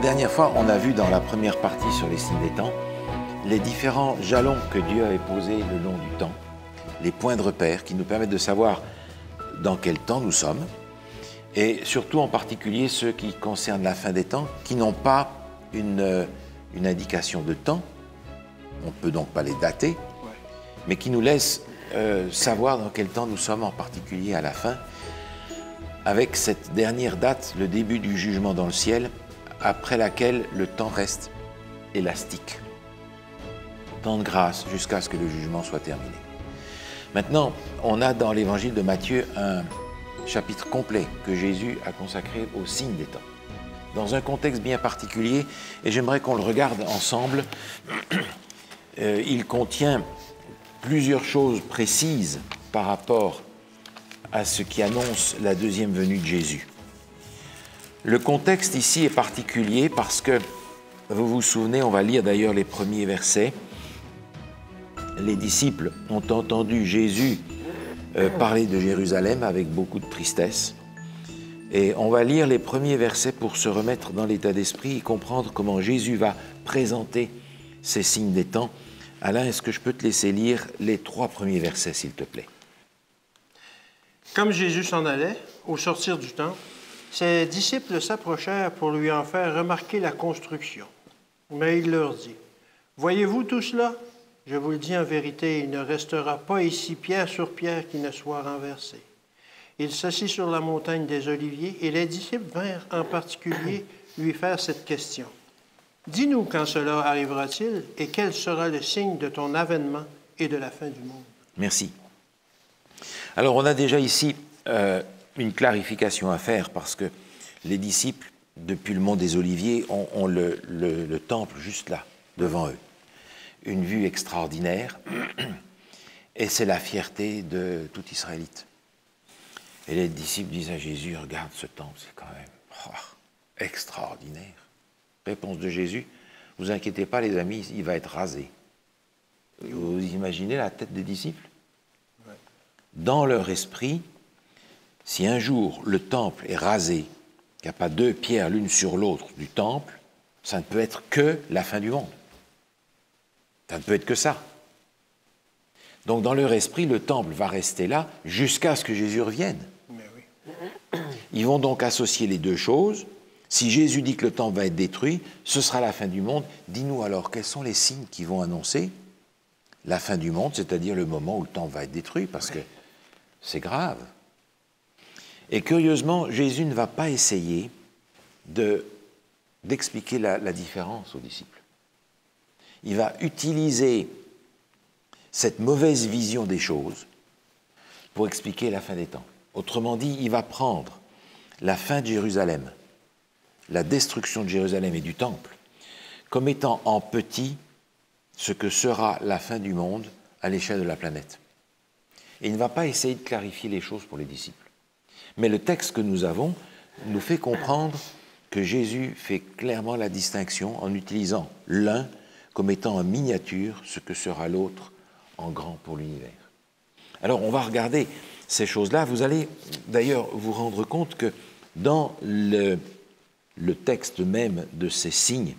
dernière fois, on a vu dans la première partie sur les signes des temps, les différents jalons que Dieu avait posés le long du temps, les points de repère qui nous permettent de savoir dans quel temps nous sommes, et surtout en particulier ceux qui concernent la fin des temps, qui n'ont pas une indication de temps, on ne peut donc pas les dater, mais qui nous laissent savoir dans quel temps nous sommes, en particulier à la fin, avec cette dernière date, le début du jugement dans le ciel, après laquelle le temps reste élastique. Temps de grâce jusqu'à ce que le jugement soit terminé. Maintenant, on a dans l'évangile de Matthieu un chapitre complet que Jésus a consacré aux signes des temps, dans un contexte bien particulier, et j'aimerais qu'on le regarde ensemble. Il contient plusieurs choses précises par rapport à ce qui annonce la deuxième venue de Jésus. Le contexte ici est particulier parce que, vous vous souvenez, on va lire d'ailleurs les premiers versets. Les disciples ont entendu Jésus parler de Jérusalem avec beaucoup de tristesse. Et on va lire les premiers versets pour se remettre dans l'état d'esprit et comprendre comment Jésus va présenter ces signes des temps. Alain, est-ce que je peux te laisser lire les 3 premiers versets, s'il te plaît? Comme Jésus s'en allait, au sortir du temple, ses disciples s'approchèrent pour lui en faire remarquer la construction. Mais il leur dit, « Voyez-vous tout cela? Je vous le dis en vérité, il ne restera pas ici pierre sur pierre qui ne soit renversée. » Il s'assit sur la montagne des Oliviers et les disciples vinrent en particulier lui faire cette question. « Dis-nous quand cela arrivera-t-il et quel sera le signe de ton avènement et de la fin du monde? » Merci. Alors, on a déjà ici une clarification à faire parce que les disciples, depuis le mont des Oliviers, ont le temple juste là, devant eux. Une vue extraordinaire, et c'est la fierté de tout Israélite. Et les disciples disent à Jésus, regarde ce temple, c'est quand même extraordinaire. Réponse de Jésus, vous inquiétez pas les amis, il va être rasé. Vous imaginez la tête des disciples? Dans leur esprit, si un jour le temple est rasé, qu'il n'y a pas 2 pierres l'une sur l'autre du temple, ça ne peut être que la fin du monde. Ça ne peut être que ça. Donc dans leur esprit, le temple va rester là jusqu'à ce que Jésus revienne. Mais oui. Ils vont donc associer les 2 choses. Si Jésus dit que le temple va être détruit, ce sera la fin du monde. Dis-nous alors, quels sont les signes qui vont annoncer la fin du monde, c'est-à-dire le moment où le temple va être détruit, parce que c'est grave. Et curieusement, Jésus ne va pas essayer d'expliquer la différence aux disciples. Il va utiliser cette mauvaise vision des choses pour expliquer la fin des temps. Autrement dit, il va prendre la fin de Jérusalem, la destruction de Jérusalem et du temple, comme étant en petit ce que sera la fin du monde à l'échelle de la planète. Et il ne va pas essayer de clarifier les choses pour les disciples. Mais le texte que nous avons nous fait comprendre que Jésus fait clairement la distinction en utilisant l'un comme étant en miniature ce que sera l'autre en grand pour l'univers. Alors on va regarder ces choses-là. Vous allez d'ailleurs vous rendre compte que dans le texte même de ces signes,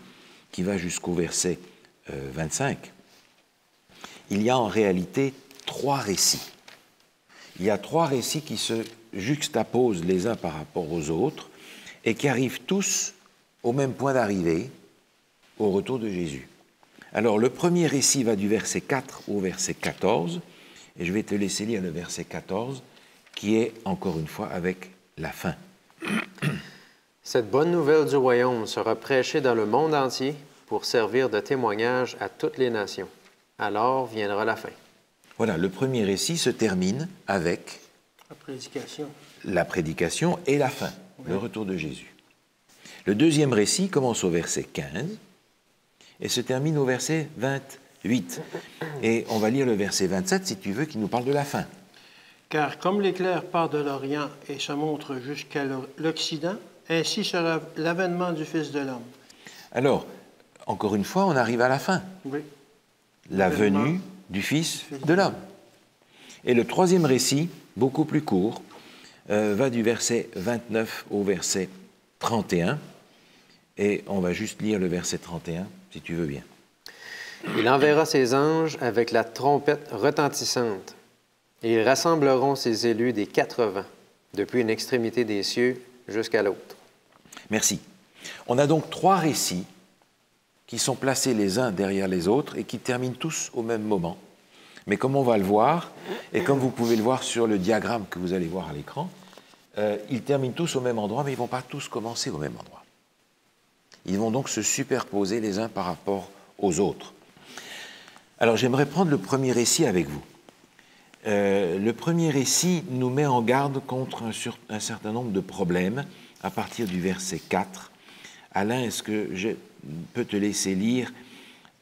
qui va jusqu'au verset 25, il y a en réalité 3 récits. Il y a 3 récits qui se juxtaposent les uns par rapport aux autres et qui arrivent tous au même point d'arrivée, au retour de Jésus. Alors, le premier récit va du verset 4 au verset 14, et je vais te laisser lire le verset 14, qui est, encore une fois, avec la fin. Cette bonne nouvelle du royaume sera prêchée dans le monde entier pour servir de témoignage à toutes les nations. Alors viendra la fin. Voilà, le premier récit se termine avec la prédication et la fin, le retour de Jésus. Le deuxième récit commence au verset 15 et se termine au verset 28. Et on va lire le verset 27, si tu veux, qui nous parle de la fin. Car comme l'éclair part de l'Orient et se montre jusqu'à l'Occident, ainsi sera l'avènement du Fils de l'homme. Alors, encore une fois, on arrive à la fin. Oui. La venue du Fils de l'homme. Et le troisième récit, beaucoup plus court, va du verset 29 au verset 31, Et on va juste lire le verset 31, si tu veux bien. Il enverra ses anges avec la trompette retentissante, et ils rassembleront ses élus des 4 vents, depuis une extrémité des cieux jusqu'à l'autre. Merci. On a donc 3 récits qui sont placés les uns derrière les autres et qui terminent tous au même moment. Mais comme on va le voir, et comme vous pouvez le voir sur le diagramme que vous allez voir à l'écran, ils terminent tous au même endroit, mais ils ne vont pas tous commencer au même endroit. Ils vont donc se superposer les uns par rapport aux autres. Alors j'aimerais prendre le premier récit avec vous. Le premier récit nous met en garde contre un certain nombre de problèmes à partir du verset 4. Alain, est-ce que je peux te laisser lire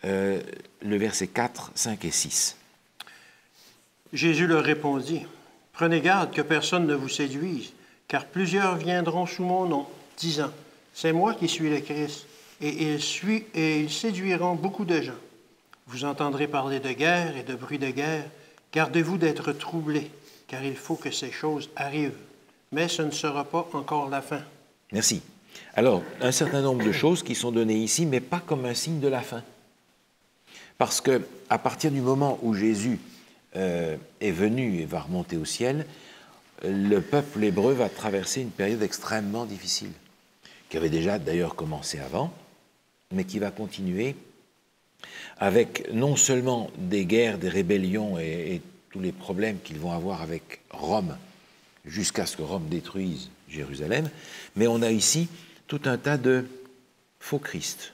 le verset 4, 5 et 6? Jésus leur répondit, « Prenez garde que personne ne vous séduise, car plusieurs viendront sous mon nom, disant, « C'est moi qui suis le Christ. » Et ils séduiront beaucoup de gens. Vous entendrez parler de guerre et de bruit de guerre. Gardez-vous d'être troublés, car il faut que ces choses arrivent. Mais ce ne sera pas encore la fin. » Merci. Alors, un certain nombre de choses qui sont données ici, mais pas comme un signe de la fin. Parce que à partir du moment où Jésus est venu et va remonter au ciel, le peuple hébreu va traverser une période extrêmement difficile, qui avait déjà d'ailleurs commencé avant, mais qui va continuer avec non seulement des guerres, des rébellions et tous les problèmes qu'ils vont avoir avec Rome, jusqu'à ce que Rome détruise Jérusalem, mais on a ici tout un tas de faux Christ,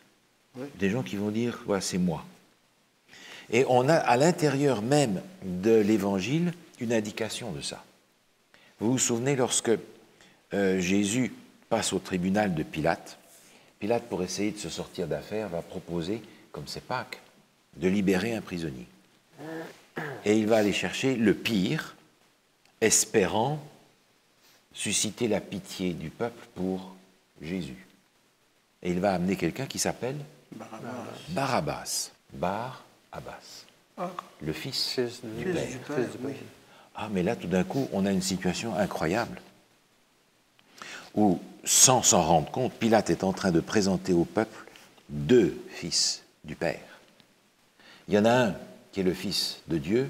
des gens qui vont dire « ouais, c'est moi ». Et on a à l'intérieur même de l'Évangile une indication de ça. Vous vous souvenez lorsque Jésus passe au tribunal de Pilate, Pilate, pour essayer de se sortir d'affaire, va proposer, comme c'est Pâques, de libérer un prisonnier. Et il va aller chercher le pire, espérant susciter la pitié du peuple pour Jésus. Et il va amener quelqu'un qui s'appelle Barabbas. Bar-Abbas, le fils du Père. Ah, mais là, tout d'un coup, on a une situation incroyable où, sans s'en rendre compte, Pilate est en train de présenter au peuple 2 fils du Père. Il y en a un qui est le fils de Dieu,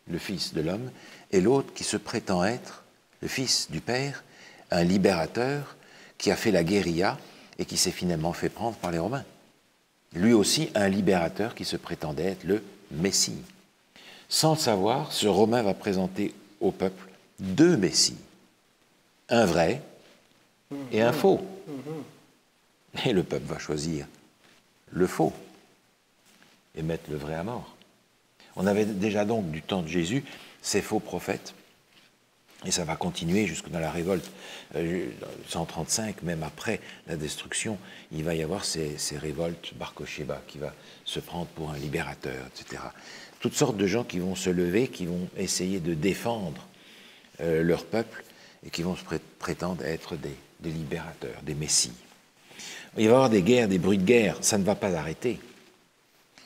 le fils de l'homme, et l'autre qui se prétend être le fils du Père, un libérateur qui a fait la guérilla et qui s'est finalement fait prendre par les Romains. Lui aussi, un libérateur qui se prétendait être le Messie. Sans le savoir, ce Romain va présenter au peuple 2 Messies, un vrai et un faux. Et le peuple va choisir le faux et mettre le vrai à mort. On avait déjà donc, du temps de Jésus, ces faux prophètes, et ça va continuer jusque dans la révolte 135, même après la destruction, il va y avoir ces révoltes Bar Kokhba qui va se prendre pour un libérateur, etc. Toutes sortes de gens qui vont se lever, qui vont essayer de défendre leur peuple et qui vont se prétendre être des libérateurs, des messies. Il va y avoir des guerres, des bruits de guerre, ça ne va pas arrêter,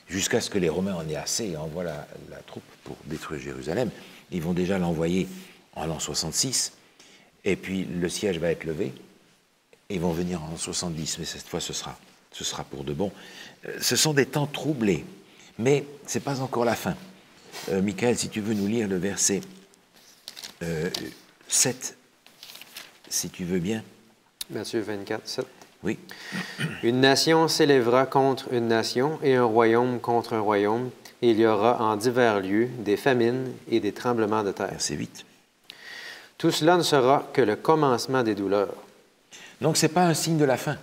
jusqu'à ce que les Romains en aient assez et envoient la troupe pour détruire Jérusalem. Ils vont déjà l'envoyer en l'an 66, et puis le siège va être levé, et ils vont venir en l'an 70, mais cette fois ce sera pour de bon. Ce sont des temps troublés, mais ce n'est pas encore la fin. Michael, si tu veux nous lire le verset 7, si tu veux bien. Matthieu 24, 7. Oui. Une nation s'élèvera contre une nation et un royaume contre un royaume, et il y aura en divers lieux des famines et des tremblements de terre. Verset 8. Tout cela ne sera que le commencement des douleurs. Donc ce n'est pas un signe de la fin.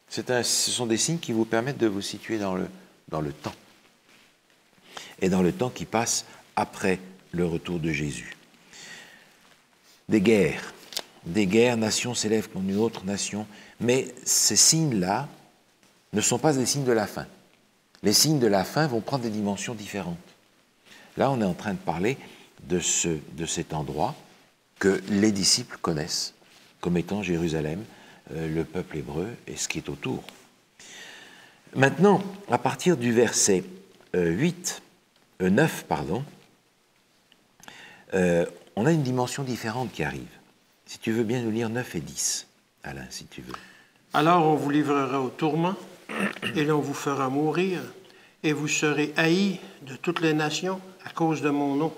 Ce sont des signes qui vous permettent de vous situer dans le temps. Et dans le temps qui passe après le retour de Jésus. Des guerres, nations s'élèvent contre une autre nation, mais ces signes-là ne sont pas des signes de la fin. Les signes de la fin vont prendre des dimensions différentes. Là, on est en train de parler de cet endroit que les disciples connaissent comme étant Jérusalem, le peuple hébreu et ce qui est autour. Maintenant, à partir du verset 9, on a une dimension différente qui arrive. Si tu veux bien nous lire 9 et 10, Alain, si tu veux. Alors on vous livrera au tourment, et l'on vous fera mourir, et vous serez haïs de toutes les nations à cause de mon nom.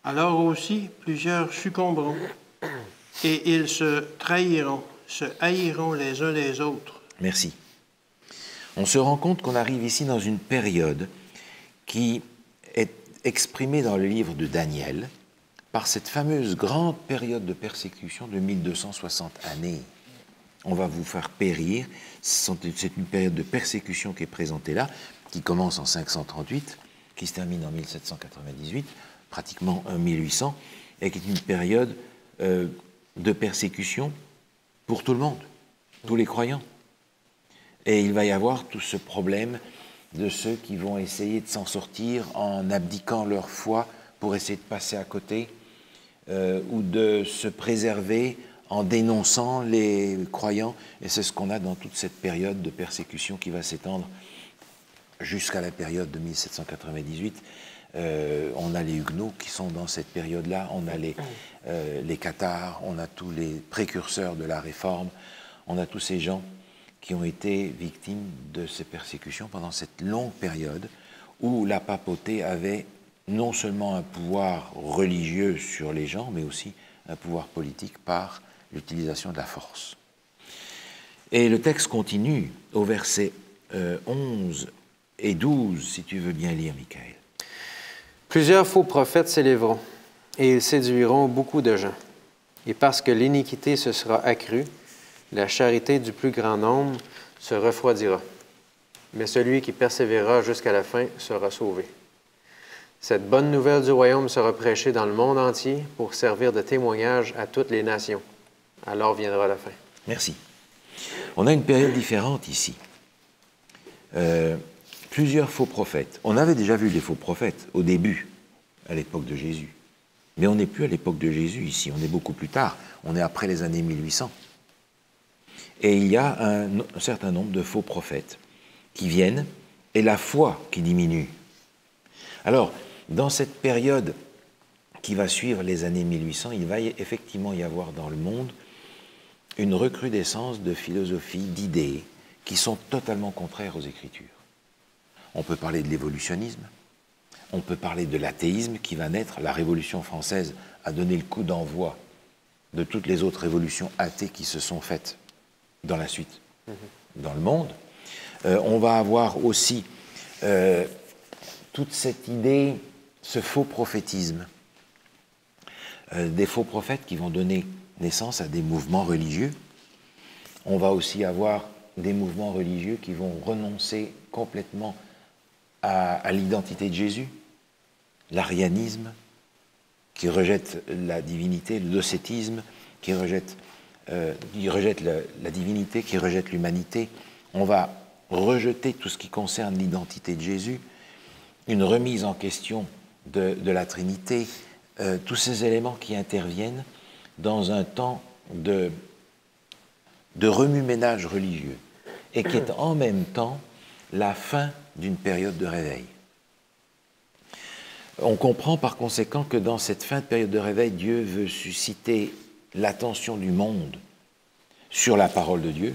Alors aussi plusieurs succomberont, et ils se trahiront, se haïront les uns les autres. Merci. On se rend compte qu'on arrive ici dans une période qui est exprimée dans le livre de Daniel par cette fameuse grande période de persécution de 1260 années. On va vous faire périr. C'est une période de persécution qui est présentée là, qui commence en 538, qui se termine en 1798, pratiquement en 1800, et qui est une période de persécution pour tout le monde, tous les croyants. Et il va y avoir tout ce problème de ceux qui vont essayer de s'en sortir en abdiquant leur foi pour essayer de passer à côté, ou de se préserver en dénonçant les croyants. Et c'est ce qu'on a dans toute cette période de persécution qui va s'étendre jusqu'à la période de 1798. On a les Huguenots qui sont dans cette période-là, on a les Cathares, on a tous les précurseurs de la Réforme, on a tous ces gens qui ont été victimes de ces persécutions pendant cette longue période où la papauté avait non seulement un pouvoir religieux sur les gens, mais aussi un pouvoir politique par l'utilisation de la force. Et le texte continue au verset 11 et 12, si tu veux bien lire, Michael. Plusieurs faux prophètes s'élèveront, et ils séduiront beaucoup de gens. Et parce que l'iniquité se sera accrue, la charité du plus grand nombre se refroidira. Mais celui qui persévérera jusqu'à la fin sera sauvé. Cette bonne nouvelle du royaume sera prêchée dans le monde entier pour servir de témoignage à toutes les nations. Alors viendra la fin. Merci. On a une période différente ici. Plusieurs faux prophètes. On avait déjà vu les faux prophètes au début, à l'époque de Jésus. Mais on n'est plus à l'époque de Jésus ici, on est beaucoup plus tard. On est après les années 1800. Et il y a un certain nombre de faux prophètes qui viennent, et la foi qui diminue. Alors, dans cette période qui va suivre les années 1800, il va effectivement y avoir dans le monde une recrudescence de philosophies, d'idées, qui sont totalement contraires aux Écritures. On peut parler de l'évolutionnisme, on peut parler de l'athéisme qui va naître. La Révolution française a donné le coup d'envoi de toutes les autres révolutions athées qui se sont faites dans la suite, dans le monde. On va avoir aussi toute cette idée, ce faux prophétisme, des faux prophètes qui vont donner naissance à des mouvements religieux. On va aussi avoir des mouvements religieux qui vont renoncer complètement à l'identité de Jésus, l'arianisme, qui rejette la divinité, le docétisme, qui rejette la divinité, qui rejette l'humanité. On va rejeter tout ce qui concerne l'identité de Jésus, une remise en question de la Trinité, tous ces éléments qui interviennent dans un temps de remue-ménage religieux et qui est en même temps la fin d'une période de réveil. On comprend par conséquent que dans cette fin de période de réveil, Dieu veut susciter l'attention du monde sur la parole de Dieu,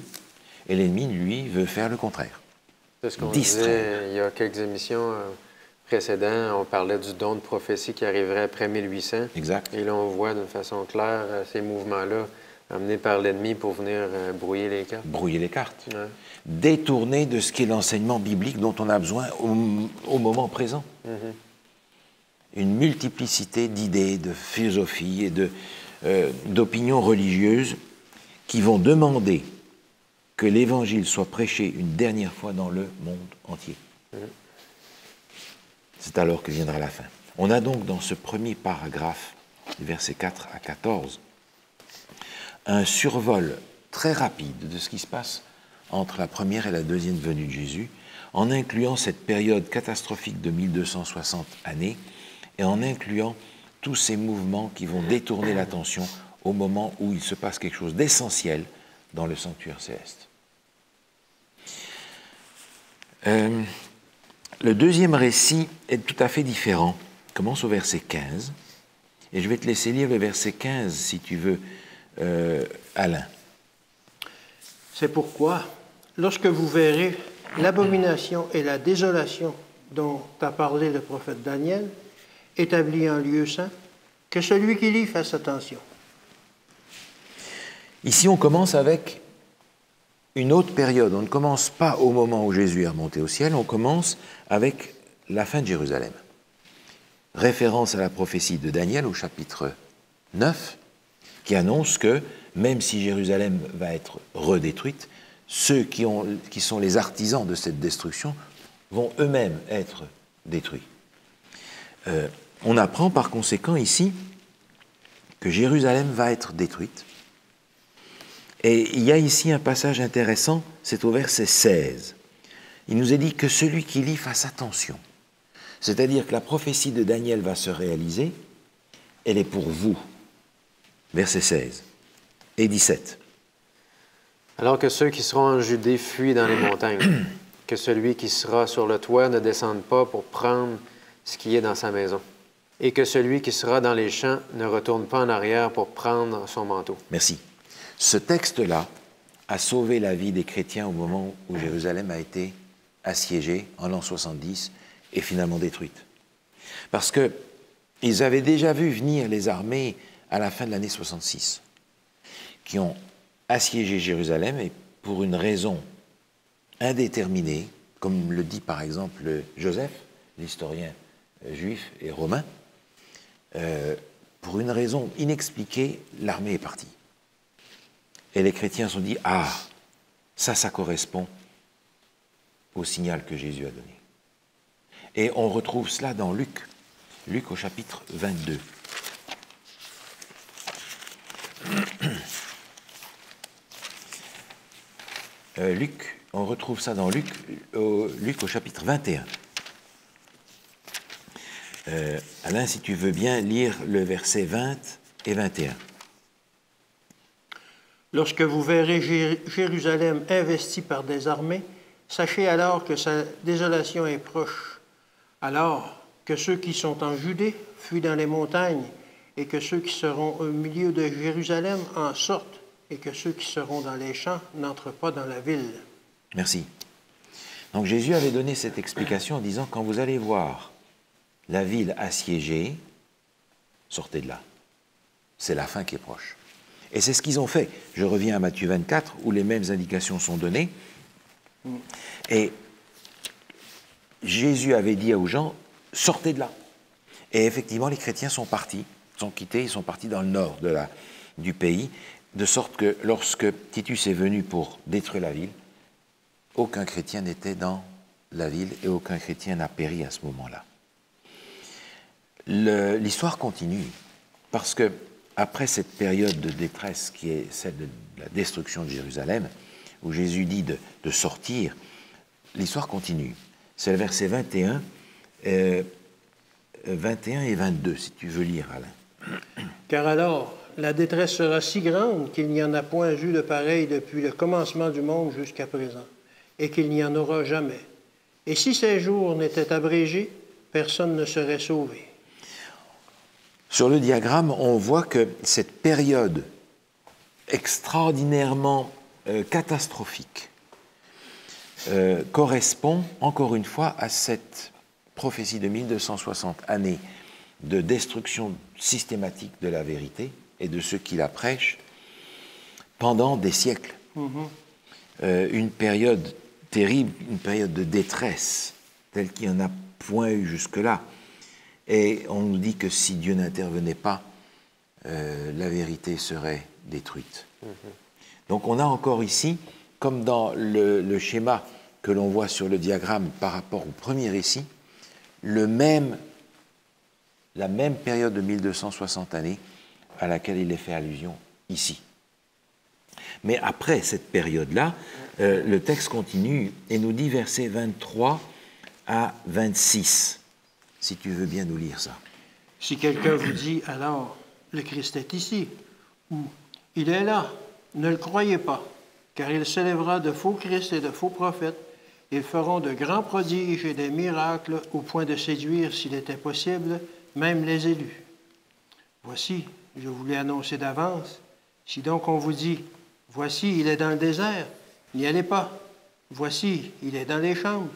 et l'ennemi, lui, veut faire le contraire. C'est ce qu'on disait il y a quelques émissions précédentes, on parlait du don de prophétie qui arriverait après 1800. Exact. Et là, on voit d'une façon claire ces mouvements-là amenés par l'ennemi pour venir brouiller les cartes. Brouiller les cartes. Ouais. Détourner de ce qui est l'enseignement biblique dont on a besoin au moment présent. Une multiplicité d'idées, de philosophies et d'opinions religieuses qui vont demander que l'Évangile soit prêché une dernière fois dans le monde entier. C'est alors que viendra la fin. On a donc dans ce premier paragraphe, versets 4 à 14, un survol très rapide de ce qui se passe entre la première et la deuxième venue de Jésus, en incluant cette période catastrophique de 1260 années et en incluant tous ces mouvements qui vont détourner l'attention au moment où il se passe quelque chose d'essentiel dans le sanctuaire céleste. Le deuxième récit est tout à fait différent. Il commence au verset 15, et je vais te laisser lire le verset 15, si tu veux, Alain. C'est pourquoi, lorsque vous verrez l'abomination et la désolation dont a parlé le prophète Daniel, établie en lieu saint, que celui qui lit fasse attention. Ici, on commence avec une autre période. On ne commence pas au moment où Jésus est remonté au ciel, on commence avec la fin de Jérusalem. Référence à la prophétie de Daniel au chapitre 9, qui annonce que même si Jérusalem va être redétruite, ceux qui sont les artisans de cette destruction vont eux-mêmes être détruits. On apprend par conséquent ici que Jérusalem va être détruite. Et il y a ici un passage intéressant, c'est au verset 16. Il nous est dit que celui qui lit fasse attention. C'est-à-dire que la prophétie de Daniel va se réaliser, elle est pour vous. Verset 16 et 17. Alors que ceux qui seront en Judée fuient dans les montagnes, que celui qui sera sur le toit ne descende pas pour prendre ce qui est dans sa maison, et que celui qui sera dans les champs ne retourne pas en arrière pour prendre son manteau. Merci. Ce texte-là a sauvé la vie des chrétiens au moment où Jérusalem a été assiégée en l'an 70 et finalement détruite. Parce qu'ils avaient déjà vu venir les armées à la fin de l'année 66, qui ont assiégé Jérusalem et pour une raison indéterminée, comme le dit par exemple Joseph, l'historien juif et romain, pour une raison inexpliquée, l'armée est partie. Et les chrétiens se sont dit, ah, ça correspond au signal que Jésus a donné. Et on retrouve cela dans Luc, Luc au chapitre 22. Luc, on retrouve ça dans Luc au chapitre 21. Alain, si tu veux bien lire le verset 20 et 21. Lorsque vous verrez Jérusalem investie par des armées, sachez alors que sa désolation est proche. Alors que ceux qui sont en Judée fuient dans les montagnes, et que ceux qui seront au milieu de Jérusalem en sortent, et que ceux qui seront dans les champs n'entrent pas dans la ville. Merci. Donc Jésus avait donné cette explication en disant, quand vous allez voir la ville assiégée, sortez de là. C'est la fin qui est proche. Et c'est ce qu'ils ont fait. Je reviens à Matthieu 24, où les mêmes indications sont données. Et Jésus avait dit aux gens, sortez de là. Et effectivement, les chrétiens sont partis, sont quittés, ils sont partis dans le nord du pays, de sorte que lorsque Titus est venu pour détruire la ville, aucun chrétien n'était dans la ville et aucun chrétien n'a péri à ce moment-là. L'histoire continue, parce que après cette période de détresse qui est celle de la destruction de Jérusalem, où Jésus dit de sortir, l'histoire continue. C'est le verset 21 et 22, si tu veux lire, Alain. Car alors, la détresse sera si grande qu'il n'y en a point eu de pareil depuis le commencement du monde jusqu'à présent, et qu'il n'y en aura jamais. Et si ces jours n'étaient abrégés, personne ne serait sauvé. Sur le diagramme, on voit que cette période extraordinairement catastrophique correspond, encore une fois, à cette prophétie de 1260 années de destruction systématique de la vérité et de ceux qui la prêchent pendant des siècles. Une période terrible, une période de détresse, telle qu'il n'y en a point eu jusque-là. Et on nous dit que si Dieu n'intervenait pas, la vérité serait détruite. Donc on a encore ici, comme dans le schéma que l'on voit sur le diagramme par rapport au premier récit, la même période de 1260 années à laquelle il est fait allusion ici. Mais après cette période-là, le texte continue et nous dit versets 23 à 26. Si tu veux bien nous lire ça. Si quelqu'un vous dit alors, le Christ est ici, ou il est là, ne le croyez pas, car il s'élèvera de faux Christ et de faux prophètes. Ils feront de grands prodiges et des miracles au point de séduire, s'il était possible, même les élus. Voici, je vous l'ai annoncé d'avance. Si donc on vous dit, voici, il est dans le désert, N'y allez pas. Voici, il est dans les chambres.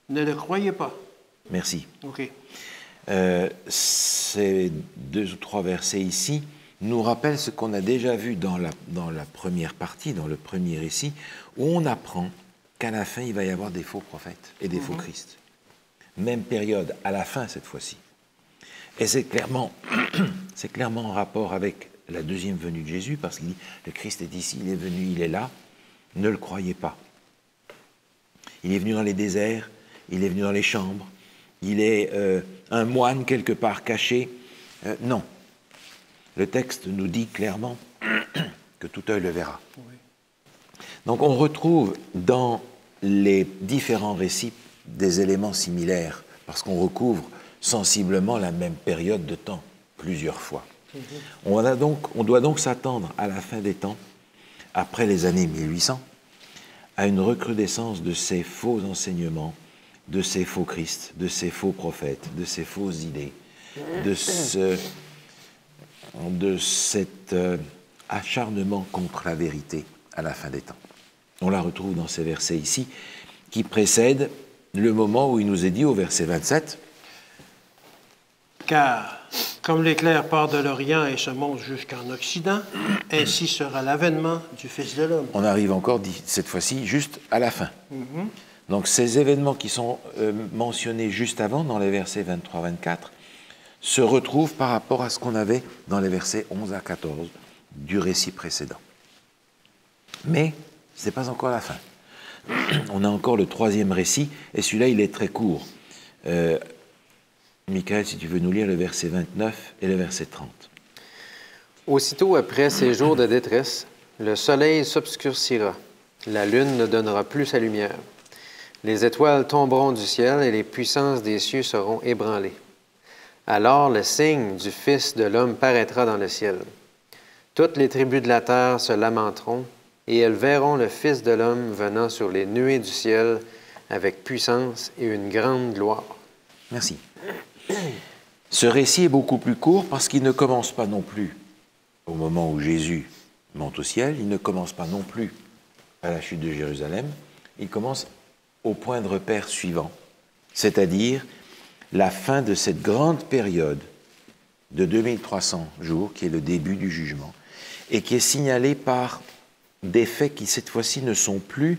Ne le croyez pas. Merci. OK. Ces 2 ou 3 versets ici nous rappellent ce qu'on a déjà vu dans la première partie, dans le premier récit, où on apprend qu'à la fin, il va y avoir des faux prophètes et des faux Christ. Même période, à la fin cette fois-ci. Et c'est clairement en rapport avec la deuxième venue de Jésus, parce qu'il dit, le Christ est ici, il est venu, il est là, ne le croyez pas. Il est venu dans les déserts, il est venu dans les chambres, il est un moine quelque part caché. Non. Le texte nous dit clairement que tout œil le verra. Oui. Donc on retrouve dans les différents récits des éléments similaires, parce qu'on recouvre sensiblement la même période de temps, plusieurs fois. On doit donc s'attendre à la fin des temps, après les années 1800, à une recrudescence de ces faux enseignements, de ces faux Christ, de ces faux prophètes, de ces fausses idées, de cet acharnement contre la vérité à la fin des temps. On la retrouve dans ces versets ici, qui précèdent le moment où il nous est dit au verset 27, « Car, comme l'éclair part de l'Orient et se monte jusqu'en Occident, ainsi sera l'avènement du Fils de l'homme. » On arrive encore, cette fois-ci, juste à la fin. Donc ces événements qui sont mentionnés juste avant, dans les versets 23-24, se retrouvent par rapport à ce qu'on avait dans les versets 11 à 14 du récit précédent. Mais ce n'est pas encore la fin. On a encore le 3e récit, et celui-là, il est très court. Michael, si tu veux nous lire le verset 29 et le verset 30. Aussitôt après ces jours de détresse, le soleil s'obscurcira, la lune ne donnera plus sa lumière. Les étoiles tomberont du ciel et les puissances des cieux seront ébranlées. Alors le signe du Fils de l'homme paraîtra dans le ciel. Toutes les tribus de la terre se lamenteront, et elles verront le Fils de l'homme venant sur les nuées du ciel avec puissance et une grande gloire. Merci. Ce récit est beaucoup plus court parce qu'il ne commence pas non plus au moment où Jésus monte au ciel, il ne commence pas non plus à la chute de Jérusalem, il commence au point de repère suivant, c'est-à-dire la fin de cette grande période de 2300 jours, qui est le début du jugement, et qui est signalée par des faits qui, cette fois-ci, ne sont plus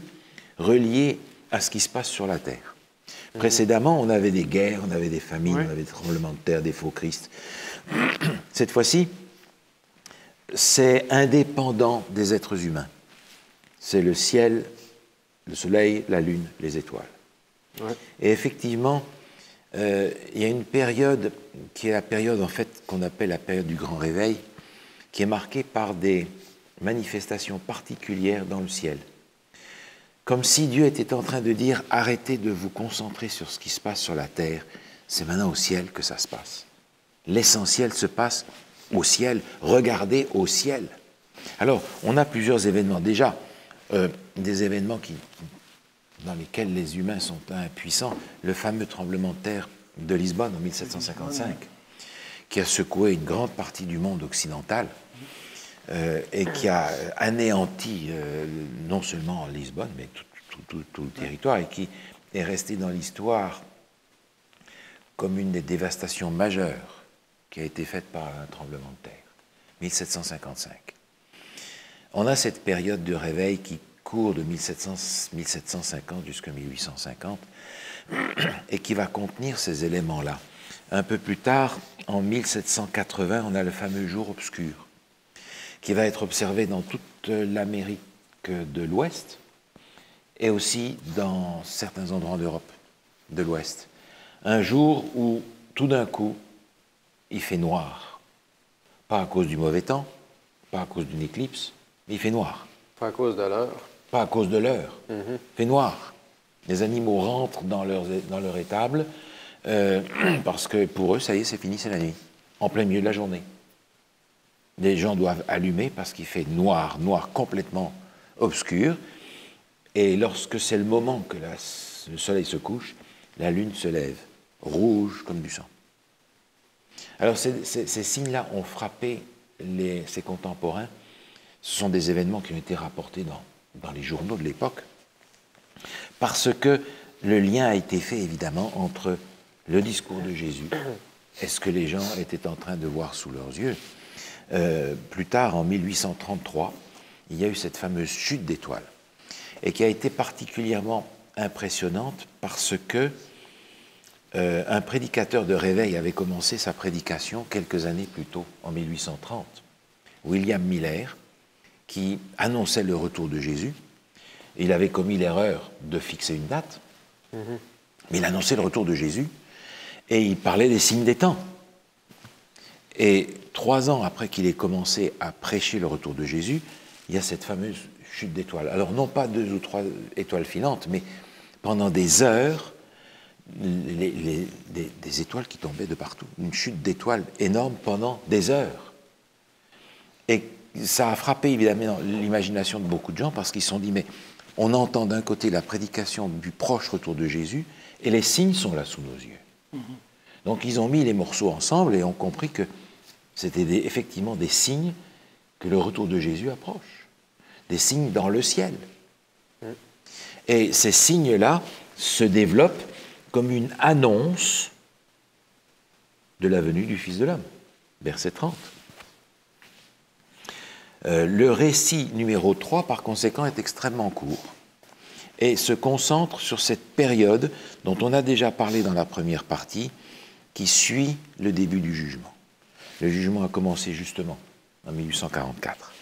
reliés à ce qui se passe sur la terre. Précédemment, on avait des guerres, on avait des famines, on avait des tremblements de terre, des faux Christ. Cette fois-ci, c'est indépendant des êtres humains. C'est le ciel, le soleil, la lune, les étoiles. Ouais. Et effectivement, il y a une période qui est la période en fait qu'on appelle la période du grand réveil, qui est marquée par des manifestations particulières dans le ciel. Comme si Dieu était en train de dire « Arrêtez de vous concentrer sur ce qui se passe sur la terre, c'est maintenant au ciel que ça se passe. L'essentiel se passe au ciel, regardez au ciel. » Alors, on a plusieurs événements. Déjà, des événements dans lesquels les humains sont impuissants. Le fameux tremblement de terre de Lisbonne en 1755, qui a secoué une grande partie du monde occidental et qui a anéanti non seulement Lisbonne, mais tout le territoire, et qui est resté dans l'histoire comme une des dévastations majeures qui a été faite par un tremblement de terre, 1755. On a cette période de réveil qui court de 1750 jusqu'à 1850 et qui va contenir ces éléments-là. Un peu plus tard, en 1780, on a le fameux jour obscur qui va être observé dans toute l'Amérique de l'Ouest et aussi dans certains endroits d'Europe de l'Ouest. Un jour où, tout d'un coup, il fait noir. Pas à cause du mauvais temps, pas à cause d'une éclipse, mais il fait noir. Pas à cause de l'heure. Pas à cause de l'heure. Il fait noir. Les animaux rentrent dans leur étable parce que pour eux, ça y est, c'est fini, c'est la nuit, en plein milieu de la journée. Les gens doivent allumer parce qu'il fait noir, noir complètement obscur. Et lorsque c'est le moment que le soleil se couche, la lune se lève, rouge comme du sang. Alors ces signes-là ont frappé ses contemporains. Ce sont des événements qui ont été rapportés dans dans les journaux de l'époque, parce que le lien a été fait évidemment entre le discours de Jésus et ce que les gens étaient en train de voir sous leurs yeux. Plus tard, en 1833, il y a eu cette fameuse chute d'étoiles, et qui a été particulièrement impressionnante parce que un prédicateur de réveil avait commencé sa prédication quelques années plus tôt, en 1830. William Miller, qui annonçait le retour de Jésus. Il avait commis l'erreur de fixer une date, mais il annonçait le retour de Jésus, et il parlait des signes des temps. Et 3 ans après qu'il ait commencé à prêcher le retour de Jésus, il y a cette fameuse chute d'étoiles. Alors non pas 2 ou 3 étoiles filantes, mais pendant des heures, des étoiles qui tombaient de partout. Une chute d'étoiles énorme pendant des heures. Et ça a frappé évidemment l'imagination de beaucoup de gens parce qu'ils se sont dit, mais on entend d'un côté la prédication du proche retour de Jésus et les signes sont là sous nos yeux. Donc ils ont mis les morceaux ensemble et ont compris que c'était effectivement des signes que le retour de Jésus approche. Des signes dans le ciel. Et ces signes-là se développent comme une annonce de la venue du Fils de l'homme. Verset 30. Le récit numéro 3, par conséquent, est extrêmement court et se concentre sur cette période dont on a déjà parlé dans la première partie, qui suit le début du jugement. Le jugement a commencé justement en 1844.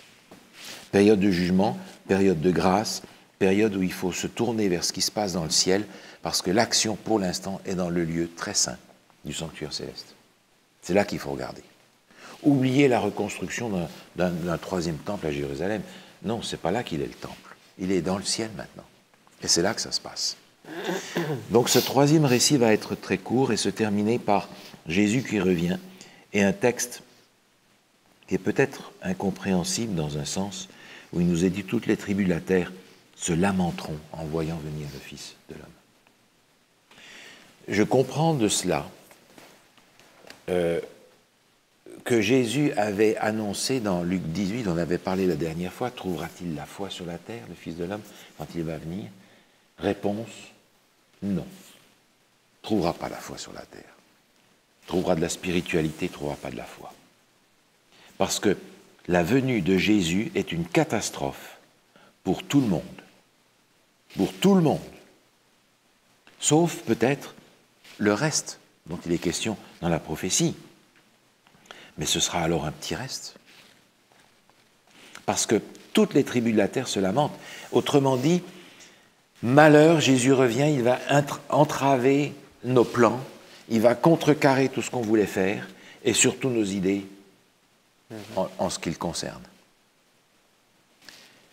Période de jugement, période de grâce, période où il faut se tourner vers ce qui se passe dans le ciel, parce que l'action, pour l'instant, est dans le lieu très saint du sanctuaire céleste. C'est là qu'il faut regarder. Oubliez la reconstruction d'un 3e temple à Jérusalem. Non, c'est pas là qu'il est le temple. Il est dans le ciel maintenant. Et c'est là que ça se passe. Donc ce 3e récit va être très court et se terminer par Jésus qui revient et un texte qui est peut-être incompréhensible dans un sens où il nous est dit toutes les tribus de la terre se lamenteront en voyant venir le Fils de l'homme. Je comprends de cela que Jésus avait annoncé dans Luc 18, on avait parlé la dernière fois, trouvera-t-il la foi sur la terre, le Fils de l'homme, quand il va venir? Réponse, non. Trouvera pas la foi sur la terre. Trouvera de la spiritualité, trouvera pas de la foi. Parce que la venue de Jésus est une catastrophe pour tout le monde. Pour tout le monde. Sauf peut-être le reste dont il est question dans la prophétie. Mais ce sera alors un petit reste. Parce que toutes les tribus de la terre se lamentent. Autrement dit, malheur, Jésus revient, il va entraver nos plans, il va contrecarrer tout ce qu'on voulait faire, et surtout nos idées en ce qui le concerne.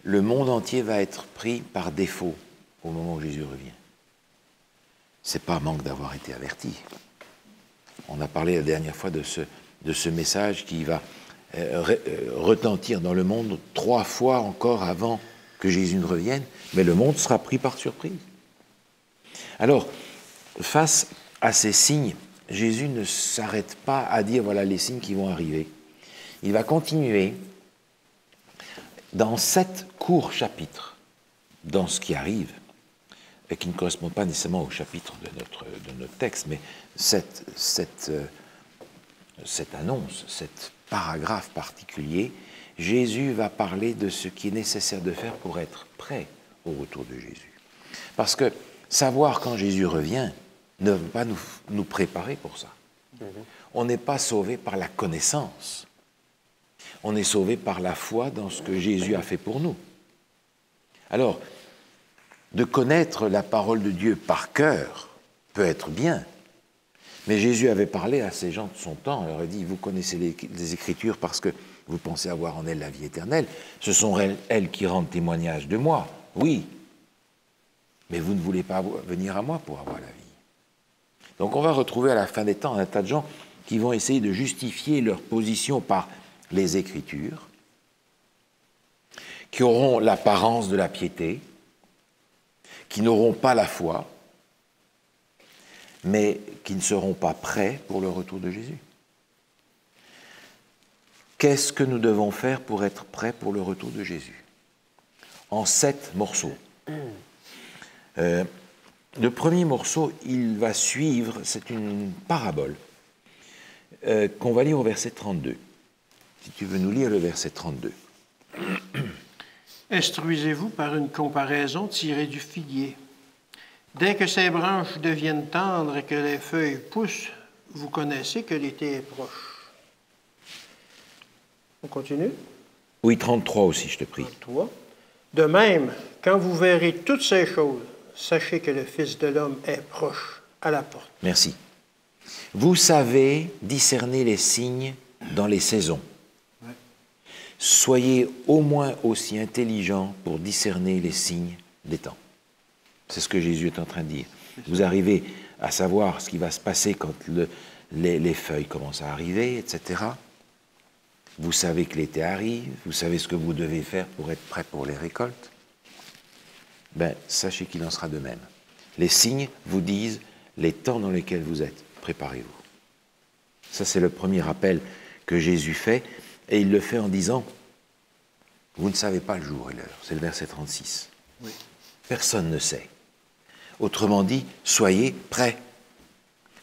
Le monde entier va être pris par défaut au moment où Jésus revient. Ce n'est pas manque d'avoir été averti. On a parlé la dernière fois de ce message qui va retentir dans le monde 3 fois encore avant que Jésus ne revienne, mais le monde sera pris par surprise. Alors, face à ces signes, Jésus ne s'arrête pas à dire voilà les signes qui vont arriver. Il va continuer dans 7 courts chapitres dans ce qui arrive, et qui ne correspond pas nécessairement au chapitre de notre texte, mais cette annonce, cet paragraphe particulier, Jésus va parler de ce qui est nécessaire de faire pour être prêt au retour de Jésus. Parce que savoir quand Jésus revient ne veut pas nous préparer pour ça. On n'est pas sauvé par la connaissance. On est sauvé par la foi dans ce que Jésus a fait pour nous. Alors, de connaître la parole de Dieu par cœur peut être bien. Mais Jésus avait parlé à ces gens de son temps. Il leur a dit, vous connaissez les Écritures parce que vous pensez avoir en elles la vie éternelle. Ce sont elles qui rendent témoignage de moi. Oui. Mais vous ne voulez pas venir à moi pour avoir la vie. Donc on va retrouver à la fin des temps un tas de gens qui vont essayer de justifier leur position par les Écritures, qui auront l'apparence de la piété, qui n'auront pas la foi, mais qui ne seront pas prêts pour le retour de Jésus. Qu'est-ce que nous devons faire pour être prêts pour le retour de Jésus? en 7 morceaux. Le premier morceau, il va suivre, c'est une parabole qu'on va lire au verset 32. Si tu veux nous lire le verset 32. Instruisez-vous par une comparaison tirée du figuier. Dès que ses branches deviennent tendres et que les feuilles poussent, vous connaissez que l'été est proche. On continue? Oui, 33 aussi, je te prie. 33. De même, quand vous verrez toutes ces choses, sachez que le Fils de l'homme est proche, à la porte. Merci. Vous savez discerner les signes dans les saisons. Ouais. Soyez au moins aussi intelligents pour discerner les signes des temps. C'est ce que Jésus est en train de dire. Vous arrivez à savoir ce qui va se passer quand les feuilles commencent à arriver, etc. Vous savez que l'été arrive, vous savez ce que vous devez faire pour être prêt pour les récoltes. Ben, sachez qu'il en sera de même. Les signes vous disent les temps dans lesquels vous êtes. Préparez-vous. Ça, c'est le premier rappel que Jésus fait, et il le fait en disant, vous ne savez pas le jour et l'heure. C'est le verset 36. Oui. Personne ne sait. Autrement dit, soyez prêts.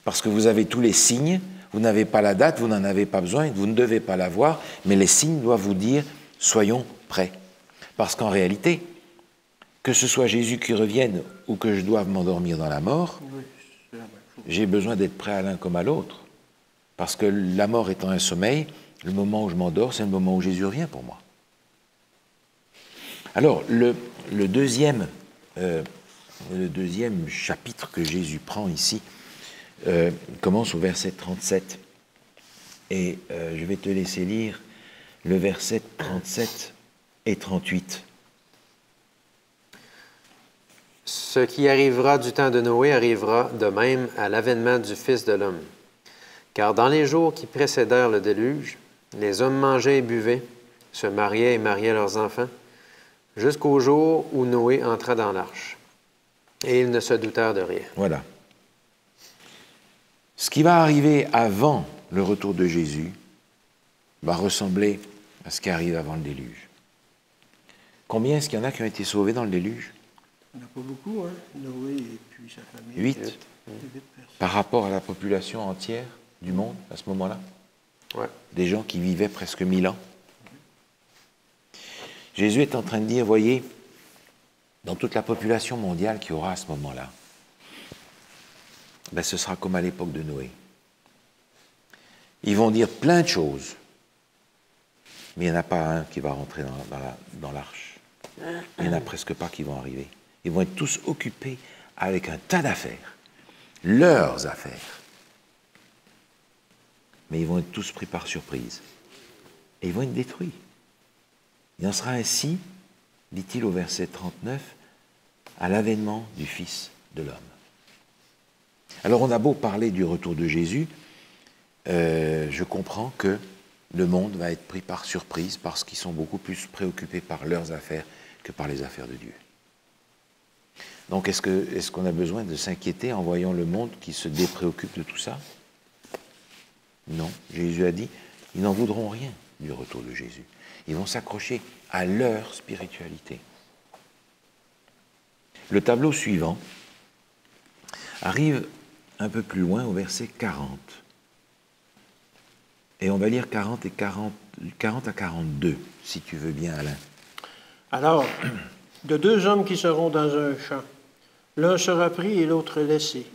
Parce que vous avez tous les signes, vous n'avez pas la date, vous n'en avez pas besoin, vous ne devez pas la voir, mais les signes doivent vous dire, soyons prêts. Parce qu'en réalité, que ce soit Jésus qui revienne ou que je doive m'endormir dans la mort, Oui, c'est la même chose. j'ai besoin d'être prêt à l'un comme à l'autre. Parce que la mort étant un sommeil, le moment où je m'endors, c'est le moment où Jésus revient pour moi. Alors, le deuxième chapitre que Jésus prend ici commence au verset 37. Et je vais te laisser lire le verset 37 et 38. Ce qui arrivera du temps de Noé arrivera de même à l'avènement du Fils de l'homme. Car dans les jours qui précédèrent le déluge, les hommes mangeaient et buvaient, se mariaient et mariaient leurs enfants, jusqu'au jour où Noé entra dans l'arche. Et ils ne se doutèrent de rien. Voilà. Ce qui va arriver avant le retour de Jésus va ressembler à ce qui arrive avant le déluge. Combien est-ce qu'il y en a qui ont été sauvés dans le déluge? Il n'y en a pas beaucoup, hein? Noé et puis sa famille. 8. 8 personnes. Par rapport à la population entière du monde à ce moment-là. Ouais. Des gens qui vivaient presque 1000 ans. Jésus est en train de dire, voyez, dans toute la population mondiale qu'il y aura à ce moment-là, ben, ce sera comme à l'époque de Noé. Ils vont dire plein de choses, mais il n'y en a pas un qui va rentrer dans l'arche. Il n'y en a presque pas qui vont arriver. Ils vont être tous occupés avec un tas d'affaires, leurs affaires. Mais ils vont être tous pris par surprise. Et ils vont être détruits. Il en sera ainsi, dit-il au verset 39, à l'avènement du Fils de l'homme. Alors on a beau parler du retour de Jésus, je comprends que le monde va être pris par surprise parce qu'ils sont beaucoup plus préoccupés par leurs affaires que par les affaires de Dieu. Donc est-ce qu'on a besoin de s'inquiéter en voyant le monde qui se dépréoccupe de tout ça? Non. Jésus a dit, ils n'en voudront rien du retour de Jésus. Ils vont s'accrocher à leur spiritualité. Le tableau suivant arrive un peu plus loin au verset 40. Et on va lire 40 à 42, si tu veux bien, Alain. Alors, de 2 hommes qui seront dans un champ, l'un sera pris et l'autre laissé.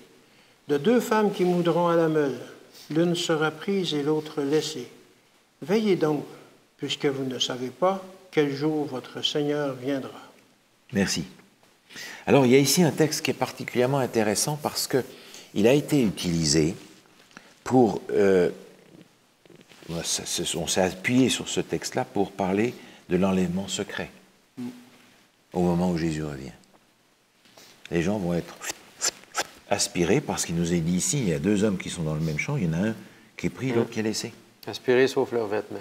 De 2 femmes qui moudront à la meule, l'une sera prise et l'autre laissée. Veillez donc, puisque vous ne savez pas quel jour votre Seigneur viendra. Merci. Alors, il y a ici un texte qui est particulièrement intéressant parce qu'il a été utilisé pour... on s'est appuyé sur ce texte-là pour parler de l'enlèvement secret au moment où Jésus revient. Les gens vont être aspirés parce qu'il nous est dit ici, il y a 2 hommes qui sont dans le même champ, il y en a un qui est pris, l'autre qui est laissé. Aspirés sauf leurs vêtements.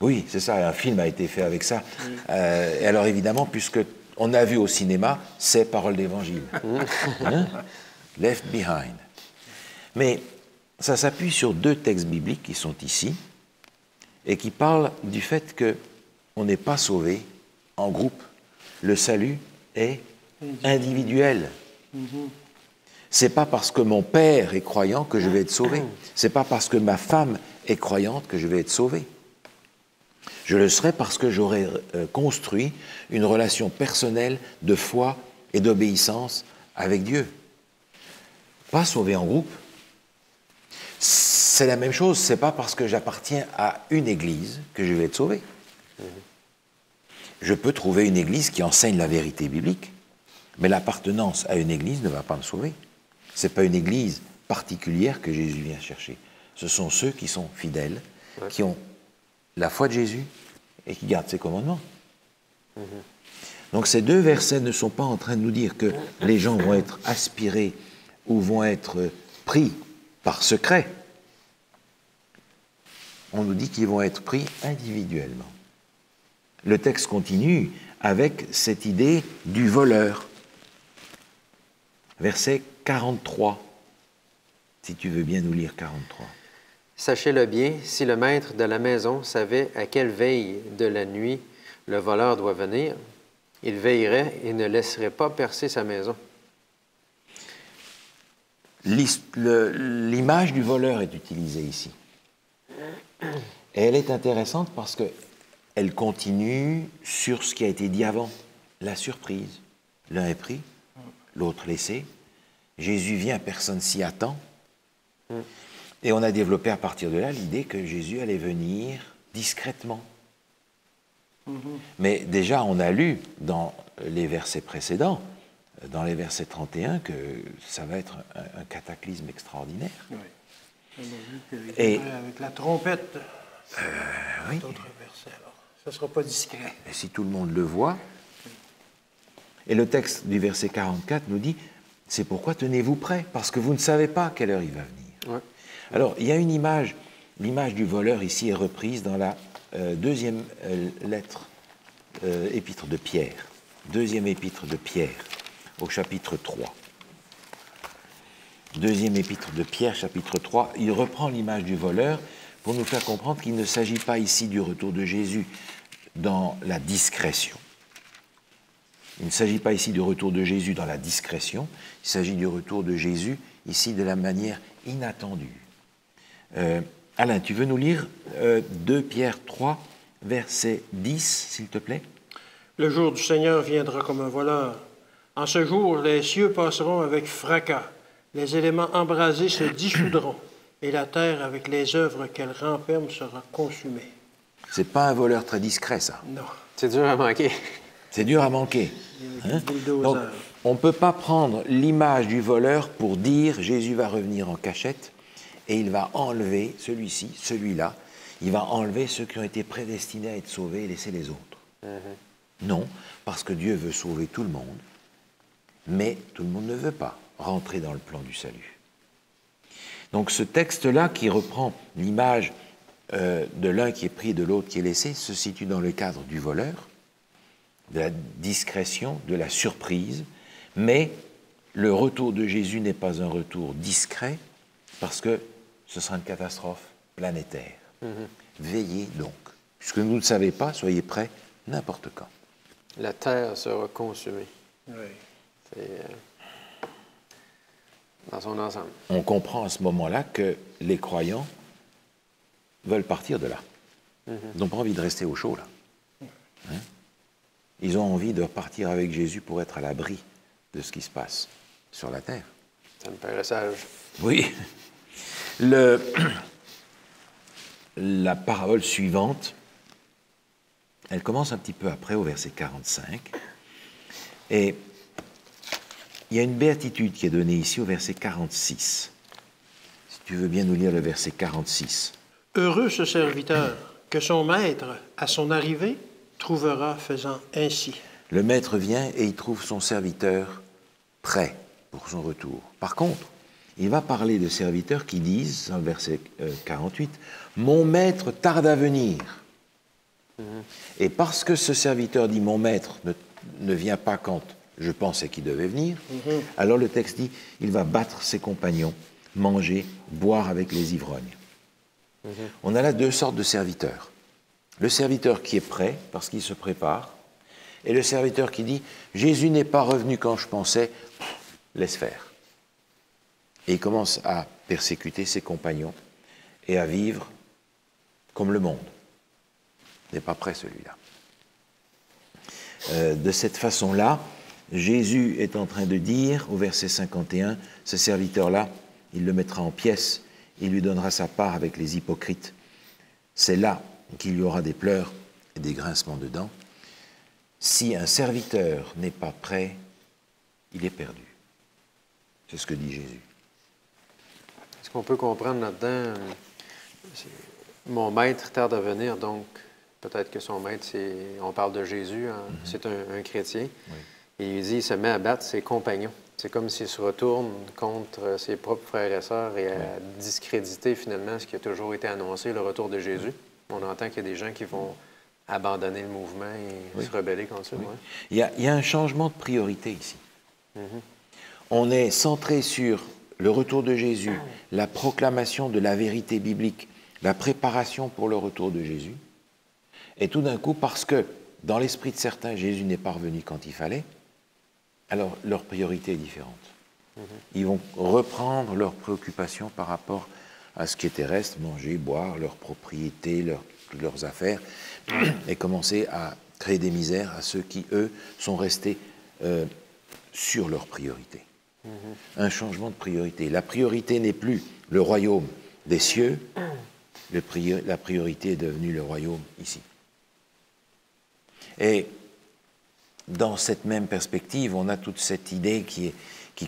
Oui, c'est ça, un film a été fait avec ça. Et alors évidemment, puisque on a vu au cinéma, c'est parole d'évangile. Hein? Left behind. Mais ça s'appuie sur 2 textes bibliques qui sont ici et qui parlent du fait qu'on n'est pas sauvé en groupe, Le salut est individuel. C'est pas parce que mon père est croyant que je vais être sauvé. C'est pas parce que ma femme est croyante que je vais être sauvé. Je le serai parce que j'aurai construit une relation personnelle de foi et d'obéissance avec Dieu. Pas sauvé en groupe. C'est la même chose, c'est pas parce que j'appartiens à une église que je vais être sauvé. Je peux trouver une église qui enseigne la vérité biblique, mais l'appartenance à une église ne va pas me sauver. Ce n'est pas une église particulière que Jésus vient chercher. Ce sont ceux qui sont fidèles, qui ont la foi de Jésus et qui gardent ses commandements. Donc ces deux versets ne sont pas en train de nous dire que les gens vont être aspirés ou vont être pris par secret. On nous dit qu'ils vont être pris individuellement. Le texte continue avec cette idée du voleur. Verset 43, si tu veux bien nous lire 43. Sachez-le bien, si le maître de la maison savait à quelle veille de la nuit le voleur doit venir, il veillerait et ne laisserait pas percer sa maison. L'image du voleur est utilisée ici. Et elle est intéressante parce qu'elle continue sur ce qui a été dit avant, la surprise. L'un est pris, l'autre laissé. Jésus vient, personne s'y attend. Et on a développé à partir de là l'idée que Jésus allait venir discrètement. Mais déjà, on a lu dans les versets précédents, dans les versets 31, que ça va être un cataclysme extraordinaire. Oui. On a vu Et avec la trompette, oui. d'autres versets. Alors, ça ne sera pas discret. Et si tout le monde le voit, et le texte du verset 44 nous dit, c'est pourquoi tenez-vous prêts, parce que vous ne savez pas à quelle heure il va venir. Ouais. Alors, il y a une image, l'image du voleur ici est reprise dans la deuxième lettre, épître de Pierre, deuxième épître de Pierre, au chapitre 3. Deuxième épître de Pierre, chapitre 3, il reprend l'image du voleur pour nous faire comprendre qu'il ne s'agit pas ici du retour de Jésus dans la discrétion. Il ne s'agit pas ici du retour de Jésus dans la discrétion, il s'agit du retour de Jésus ici de la manière inattendue. Alain, tu veux nous lire 2 Pierre 3, verset 10, s'il te plaît? Le jour du Seigneur viendra comme un voleur. En ce jour, les cieux passeront avec fracas, les éléments embrasés se dissoudront, et la terre, avec les œuvres qu'elle renferme, sera consumée. C'est pas un voleur très discret, ça. Non. C'est dur à manquer. C'est dur à manquer. Hein? Donc, on ne peut pas prendre l'image du voleur pour dire Jésus va revenir en cachette et il va enlever celui-ci, celui-là. Il va enlever ceux qui ont été prédestinés à être sauvés et laisser les autres. Non, parce que Dieu veut sauver tout le monde, mais tout le monde ne veut pas rentrer dans le plan du salut. Donc ce texte-là, qui reprend l'image de l'un qui est pris et de l'autre qui est laissé, se situe dans le cadre du voleur, de la discrétion, de la surprise, mais le retour de Jésus n'est pas un retour discret, parce que ce sera une catastrophe planétaire. Veillez donc. Puisque vous ne le savez pas, soyez prêts n'importe quand. La terre sera consumée. Oui. C'est dans son ensemble. On comprend à ce moment-là que les croyants veulent partir de là. Ils n'ont pas envie de rester au chaud, là. Hein? Ils ont envie de repartir avec Jésus pour être à l'abri de ce qui se passe sur la terre. Ça me paraît sage. Oui. La parabole suivante, elle commence un petit peu après, au verset 45. Et il y a une béatitude qui est donnée ici au verset 46. Si tu veux bien nous lire le verset 46. Heureux ce serviteur que son maître, à son arrivée, trouvera faisant ainsi. Le maître vient et il trouve son serviteur prêt pour son retour. Par contre, il va parler de serviteurs qui disent, dans le verset 48, « Mon maître tarde à venir. » Et parce que ce serviteur dit « Mon maître ne vient pas quand je pensais qu'il devait venir », alors le texte dit « Il va battre ses compagnons, manger, boire avec les ivrognes. » On a là deux sortes de serviteurs. Le serviteur qui est prêt parce qu'il se prépare, Et le serviteur qui dit, Jésus n'est pas revenu quand je pensais, laisse faire. Et il commence à persécuter ses compagnons et à vivre comme le monde. Il n'est pas prêt celui-là. De cette façon-là, Jésus est en train de dire, au verset 51, ce serviteur-là, il le mettra en pièces, il lui donnera sa part avec les hypocrites. C'est là qu'il y aura des pleurs et des grincements de dents. Si un serviteur n'est pas prêt, il est perdu. C'est ce que dit Jésus. Ce qu'on peut comprendre là-dedans, mon maître tarde à venir, donc peut-être que son maître, on parle de Jésus, hein, c'est un chrétien. Oui. Et il dit, il se met à battre ses compagnons. C'est comme s'il se retourne contre ses propres frères et sœurs et à discréditer finalement ce qui a toujours été annoncé, le retour de Jésus. On entend qu'il y a des gens qui vont abandonner le mouvement et se rebeller contre ça. Oui. Ouais. Il y a un changement de priorité ici. On est centré sur le retour de Jésus, la proclamation de la vérité biblique, la préparation pour le retour de Jésus. Et tout d'un coup, parce que dans l'esprit de certains, Jésus n'est pas revenu quand il fallait, alors leur priorité est différente. Ils vont reprendre leurs préoccupations par rapport à ce qui est terrestre, manger, boire, leurs propriétés, leurs affaires, et commencer à créer des misères à ceux qui, eux, sont restés sur leurs priorités. Un changement de priorité. La priorité n'est plus le royaume des cieux, la priorité est devenue le royaume ici. Et dans cette même perspective, on a toute cette idée qui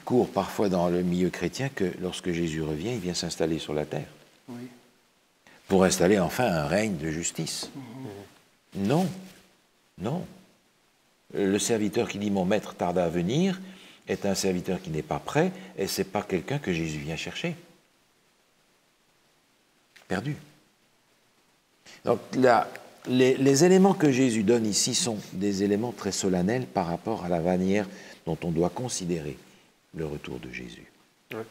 court parfois dans le milieu chrétien que lorsque Jésus revient, il vient s'installer sur la terre. Oui. Pour installer enfin un règne de justice. Non, non. Le serviteur qui dit « mon maître tarde à venir » est un serviteur qui n'est pas prêt et ce n'est pas quelqu'un que Jésus vient chercher. Perdu. Donc là, les éléments que Jésus donne ici sont des éléments très solennels par rapport à la manière dont on doit considérer le retour de Jésus. Oui.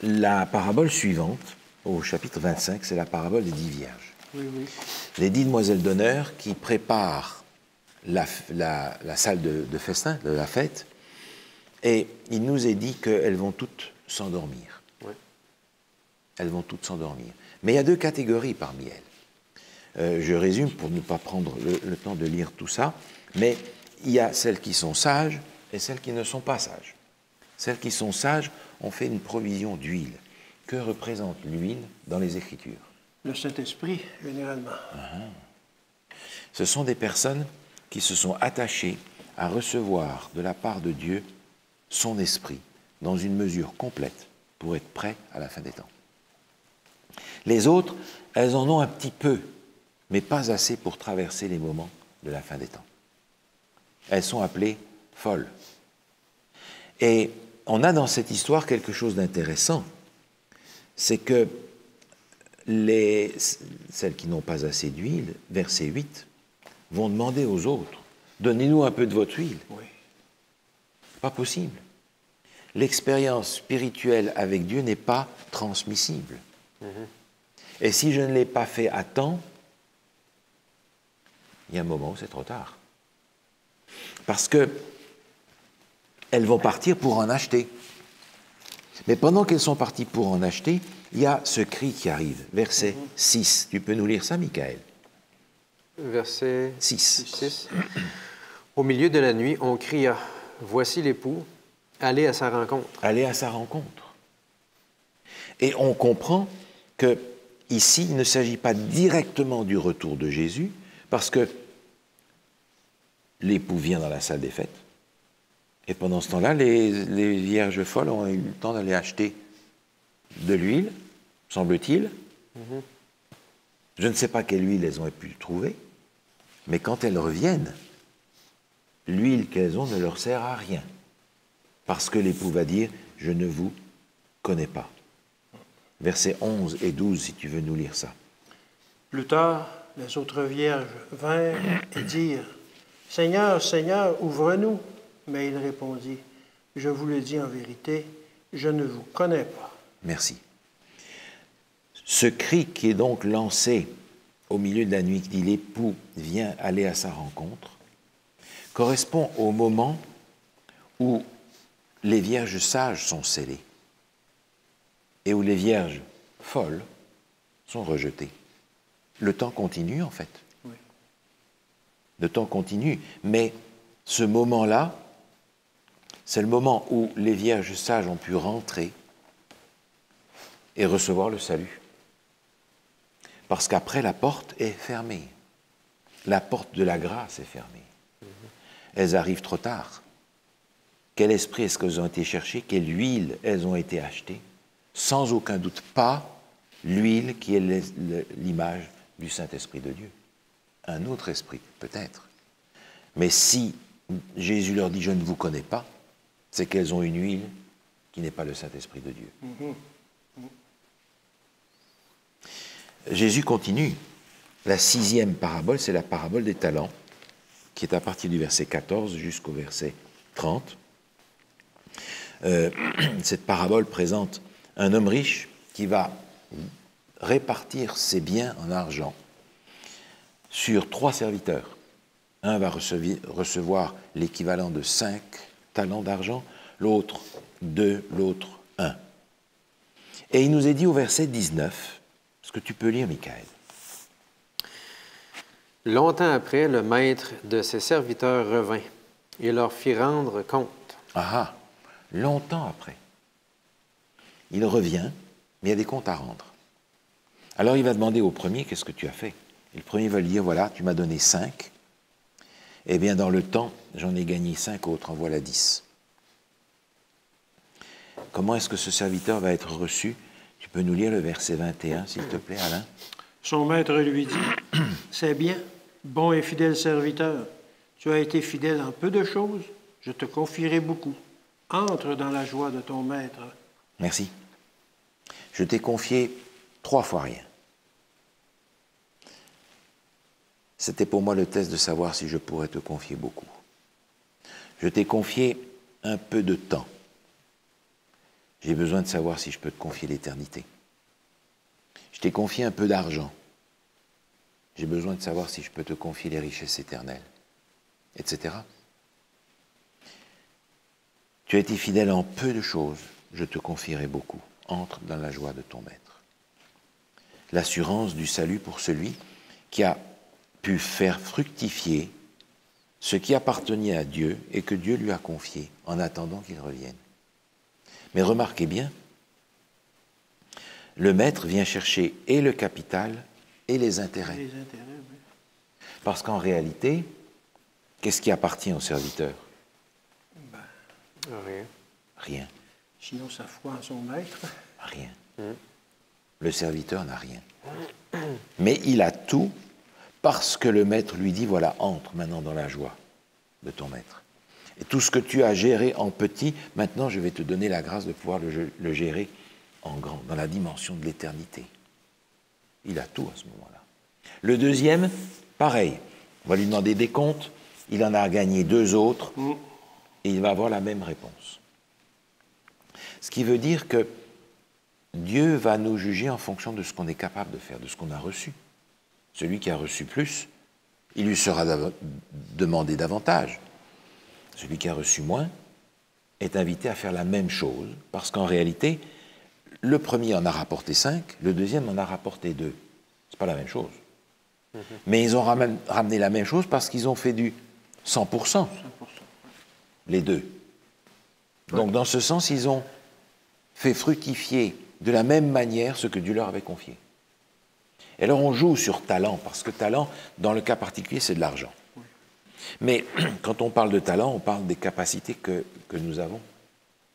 La parabole suivante, au chapitre 25, c'est la parabole des 10 vierges. Oui, oui. Les 10 demoiselles d'honneur qui préparent la salle de festin, de la fête, et il nous est dit qu'elles vont toutes s'endormir. Oui. Elles vont toutes s'endormir. Mais il y a 2 catégories parmi elles. Je résume pour ne pas prendre le temps de lire tout ça, mais il y a celles qui sont sages et celles qui ne sont pas sages. Celles qui sont sages ont fait une provision d'huile. Que représente l'huile dans les Écritures? Le Saint-Esprit, généralement. Ce sont des personnes qui se sont attachées à recevoir de la part de Dieu son esprit dans une mesure complète pour être prêts à la fin des temps. Les autres, elles en ont un petit peu, mais pas assez pour traverser les moments de la fin des temps. Elles sont appelées folles. Et on a dans cette histoire quelque chose d'intéressant, c'est que celles qui n'ont pas assez d'huile, verset 8, vont demander aux autres, donnez-nous un peu de votre huile. Oui. Pas possible. L'expérience spirituelle avec Dieu n'est pas transmissible. Et si je ne l'ai pas fait à temps, il y a un moment où c'est trop tard. Parce que elles vont partir pour en acheter. Mais pendant qu'elles sont parties pour en acheter, il y a ce cri qui arrive. Verset 6. Tu peux nous lire ça, Michael? Verset 6. Au milieu de la nuit, on cria, « Voici l'époux, allez à sa rencontre. » Allez à sa rencontre. Et on comprend que ici, il ne s'agit pas directement du retour de Jésus, parce que l'époux vient dans la salle des fêtes, et pendant ce temps-là, les vierges folles ont eu le temps d'aller acheter de l'huile, semble-t-il. Je ne sais pas quelle huile elles ont pu trouver, mais quand elles reviennent, l'huile qu'elles ont ne leur sert à rien, parce que l'époux va dire « je ne vous connais pas ». Versets 11 et 12, si tu veux nous lire ça. Plus tard, les autres vierges vinrent et dirent « Seigneur, Seigneur, ouvre-nous » Mais il répondit « Je vous le dis en vérité, je ne vous connais pas. » Merci. Ce cri qui est donc lancé au milieu de la nuit, qui dit « L'époux vient aller à sa rencontre », correspond au moment où les vierges sages sont scellées et où les vierges folles sont rejetées. Le temps continue, en fait. Oui. Le temps continue, mais ce moment-là, c'est le moment où les vierges sages ont pu rentrer et recevoir le salut. Parce qu'après, la porte est fermée. La porte de la grâce est fermée. Elles arrivent trop tard. Quel esprit est-ce qu'elles ont été cherchées? Quelle huile elles ont été achetées? Sans aucun doute pas l'huile qui est l'image du Saint-Esprit de Dieu. Un autre esprit, peut-être. Mais si Jésus leur dit « je ne vous connais pas », c'est qu'elles ont une huile qui n'est pas le Saint-Esprit de Dieu. Jésus continue. La 6e parabole, c'est la parabole des talents, qui est à partir du verset 14 jusqu'au verset 30. Cette parabole présente un homme riche qui va répartir ses biens en argent sur 3 serviteurs. Un va recevoir l'équivalent de 5 talents d'argent, l'autre 2, l'autre 1. Et il nous est dit au verset 19, est-ce que tu peux lire, Michael? Longtemps après, le maître de ses serviteurs revint et leur fit rendre compte. Ah ah, longtemps après. Il revient, mais il y a des comptes à rendre. Alors il va demander au premier, qu'est-ce que tu as fait? Et le premier va lui dire, voilà, tu m'as donné 5. Eh bien, dans le temps, j'en ai gagné 5 autres, en voilà 10. Comment est-ce que ce serviteur va être reçu? Tu peux nous lire le verset 21, s'il te plaît, Alain? Son maître lui dit, « C'est bien, bon et fidèle serviteur. Tu as été fidèle en peu de choses, je te confierai beaucoup. Entre dans la joie de ton maître. » Merci. Je t'ai confié 3 fois rien. C'était pour moi le test de savoir si je pourrais te confier beaucoup. Je t'ai confié un peu de temps. J'ai besoin de savoir si je peux te confier l'éternité. Je t'ai confié un peu d'argent. J'ai besoin de savoir si je peux te confier les richesses éternelles, etc. Tu as été fidèle en peu de choses, je te confierai beaucoup. Entre dans la joie de ton maître. L'assurance du salut pour celui qui a pu faire fructifier ce qui appartenait à Dieu et que Dieu lui a confié en attendant qu'il revienne. Mais remarquez bien, le maître vient chercher et le capital et les intérêts. Les intérêts, oui. Parce qu'en réalité, qu'est-ce qui appartient au serviteur? Rien. Rien. Sinon, sa foi en son maître. Rien. Le serviteur n'a rien. Mais il a tout parce que le maître lui dit, voilà, entre maintenant dans la joie de ton maître. Et tout ce que tu as géré en petit, maintenant je vais te donner la grâce de pouvoir le gérer en grand, dans la dimension de l'éternité. Il a tout à ce moment-là. Le deuxième, pareil. On va lui demander des comptes. Il en a gagné 2 autres. Et il va avoir la même réponse. Ce qui veut dire que Dieu va nous juger en fonction de ce qu'on est capable de faire, de ce qu'on a reçu. Celui qui a reçu plus, il lui sera demandé davantage. Celui qui a reçu moins est invité à faire la même chose, parce qu'en réalité, le premier en a rapporté 5, le deuxième en a rapporté 2. Ce n'est pas la même chose. Mais ils ont ramené la même chose parce qu'ils ont fait du 100%. Les deux. Donc, dans ce sens, ils ont fait fructifier de la même manière ce que Dieu leur avait confié. Et alors, on joue sur talent, parce que talent, dans le cas particulier, c'est de l'argent. Mais quand on parle de talent, on parle des capacités que nous avons,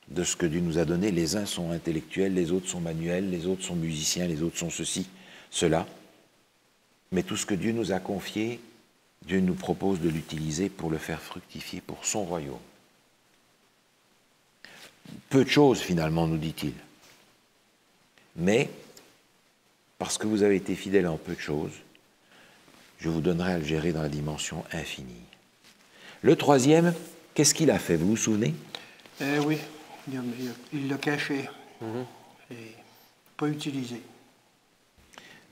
de ce que Dieu nous a donné. Les uns sont intellectuels, les autres sont manuels, les autres sont musiciens, les autres sont ceci, cela. Mais tout ce que Dieu nous a confié, Dieu nous propose de l'utiliser pour le faire fructifier pour son royaume. Peu de choses, finalement, nous dit-il. Mais, parce que vous avez été fidèles en peu de choses, je vous donnerai à le gérer dans la dimension infinie. Le troisième, qu'est-ce qu'il a fait? Vous vous souvenez? Oui, il l'a caché. Et pas utilisé.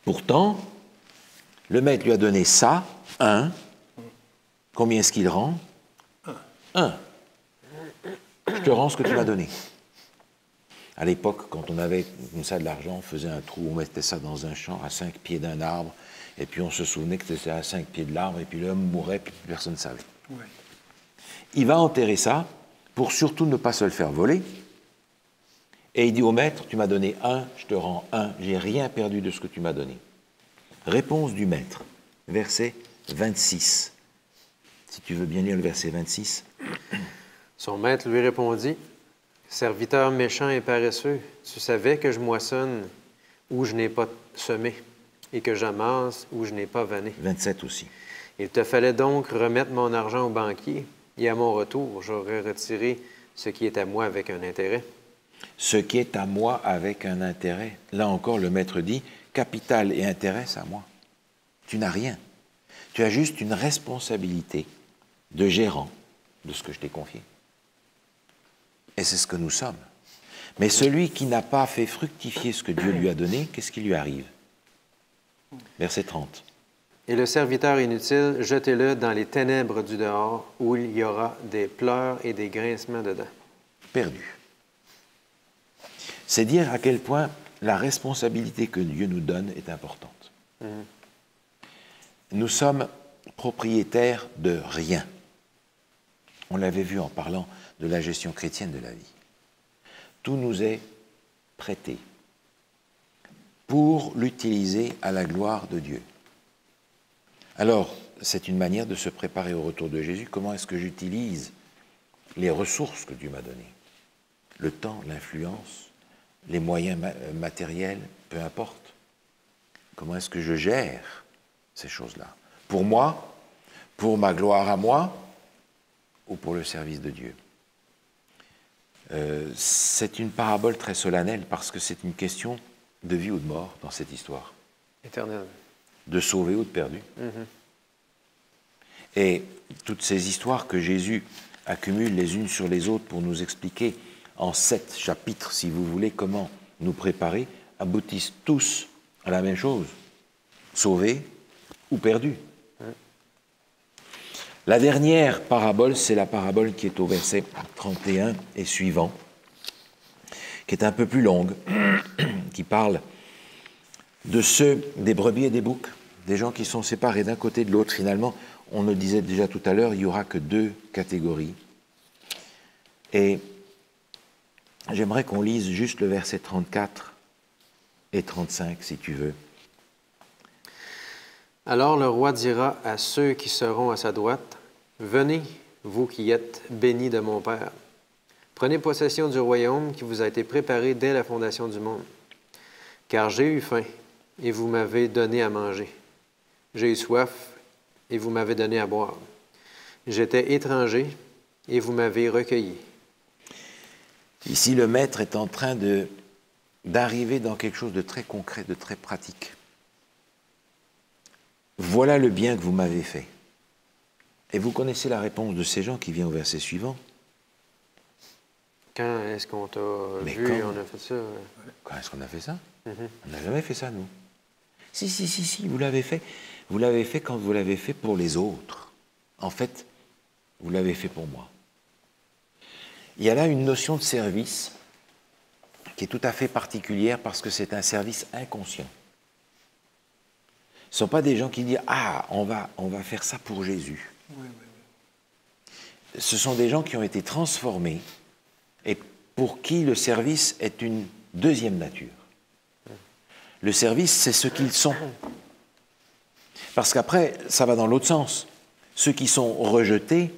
Pourtant, Le maître lui a donné ça, 1. Combien est-ce qu'il rend? 1. Je te rends ce que tu m'as donné. À l'époque, quand on avait comme ça de l'argent, on faisait un trou, on mettait ça dans un champ à 5 pieds d'un arbre, et puis on se souvenait que c'était à 5 pieds de l'arbre, et puis l'homme mourait, puis personne ne savait. Ouais. Il va enterrer ça pour surtout ne pas se le faire voler. Et il dit au maître, tu m'as donné 1, je te rends 1, j'ai rien perdu de ce que tu m'as donné. Réponse du maître, verset 26. Si tu veux bien lire le verset 26. Son maître lui répondit, « Serviteur méchant et paresseux, tu savais que je moissonne où je n'ai pas semé, et que j'amasse où je n'ai pas vanné. 27 aussi. Il te fallait donc remettre mon argent au banquier, et à mon retour, j'aurais retiré ce qui est à moi avec un intérêt. » Ce qui est à moi avec un intérêt. Là encore, le maître dit, capital et intérêt, c'est à moi. Tu n'as rien. Tu as juste une responsabilité de gérant de ce que je t'ai confié. Et c'est ce que nous sommes. Mais celui qui n'a pas fait fructifier ce que Dieu lui a donné, qu'est-ce qui lui arrive? Verset 30. Et le serviteur inutile, jetez-le dans les ténèbres du dehors, où il y aura des pleurs et des grincements dedans. Perdu. C'est dire à quel point la responsabilité que Dieu nous donne est importante. Nous sommes propriétaires de rien. On l'avait vu en parlant de la gestion chrétienne de la vie. Tout nous est prêté pour l'utiliser à la gloire de Dieu. Alors, c'est une manière de se préparer au retour de Jésus. Comment est-ce que j'utilise les ressources que Dieu m'a données? Le temps, l'influence, les moyens matériels, peu importe. Comment est-ce que je gère ces choses-là? Pour moi, pour ma gloire à moi, ou pour le service de Dieu? C'est une parabole très solennelle parce que c'est une question de vie ou de mort dans cette histoire. Éternel. De sauver ou de perdu. Et toutes ces histoires que Jésus accumule les unes sur les autres pour nous expliquer en 7 chapitres, si vous voulez, comment nous préparer, aboutissent tous à la même chose. Sauver ou perdu. La dernière parabole, c'est la parabole qui est au verset 31 et suivant, qui est un peu plus longue, qui parle de ceux des brebis et des boucs, des gens qui sont séparés d'un côté de l'autre. Finalement, on le disait déjà tout à l'heure, il n'y aura que 2 catégories. Et j'aimerais qu'on lise juste le verset 34 et 35, si tu veux. Alors le roi dira à ceux qui seront à sa droite, « Venez, vous qui êtes bénis de mon Père. Prenez possession du royaume qui vous a été préparé dès la fondation du monde. Car j'ai eu faim, et vous m'avez donné à manger. J'ai eu soif, et vous m'avez donné à boire. J'étais étranger, et vous m'avez recueilli. » Ici, le maître est en train d'arriver dans quelque chose de très concret, de très pratique. Voilà le bien que vous m'avez fait. Et vous connaissez la réponse de ces gens qui vient au verset suivant. Quand est-ce qu'on t'a vu quand? et on a fait ça? Quand est-ce qu'on a fait ça? On n'a jamais fait ça, nous. Si, vous l'avez fait. Vous l'avez fait quand vous l'avez fait pour les autres. En fait, vous l'avez fait pour moi. Il y a là une notion de service qui est tout à fait particulière parce que c'est un service inconscient. Ce ne sont pas des gens qui disent « Ah, on va faire ça pour Jésus ». Ce sont des gens qui ont été transformés et pour qui le service est une deuxième nature. Le service, c'est ce qu'ils sont. Parce qu'après, ça va dans l'autre sens. Ceux qui sont rejetés,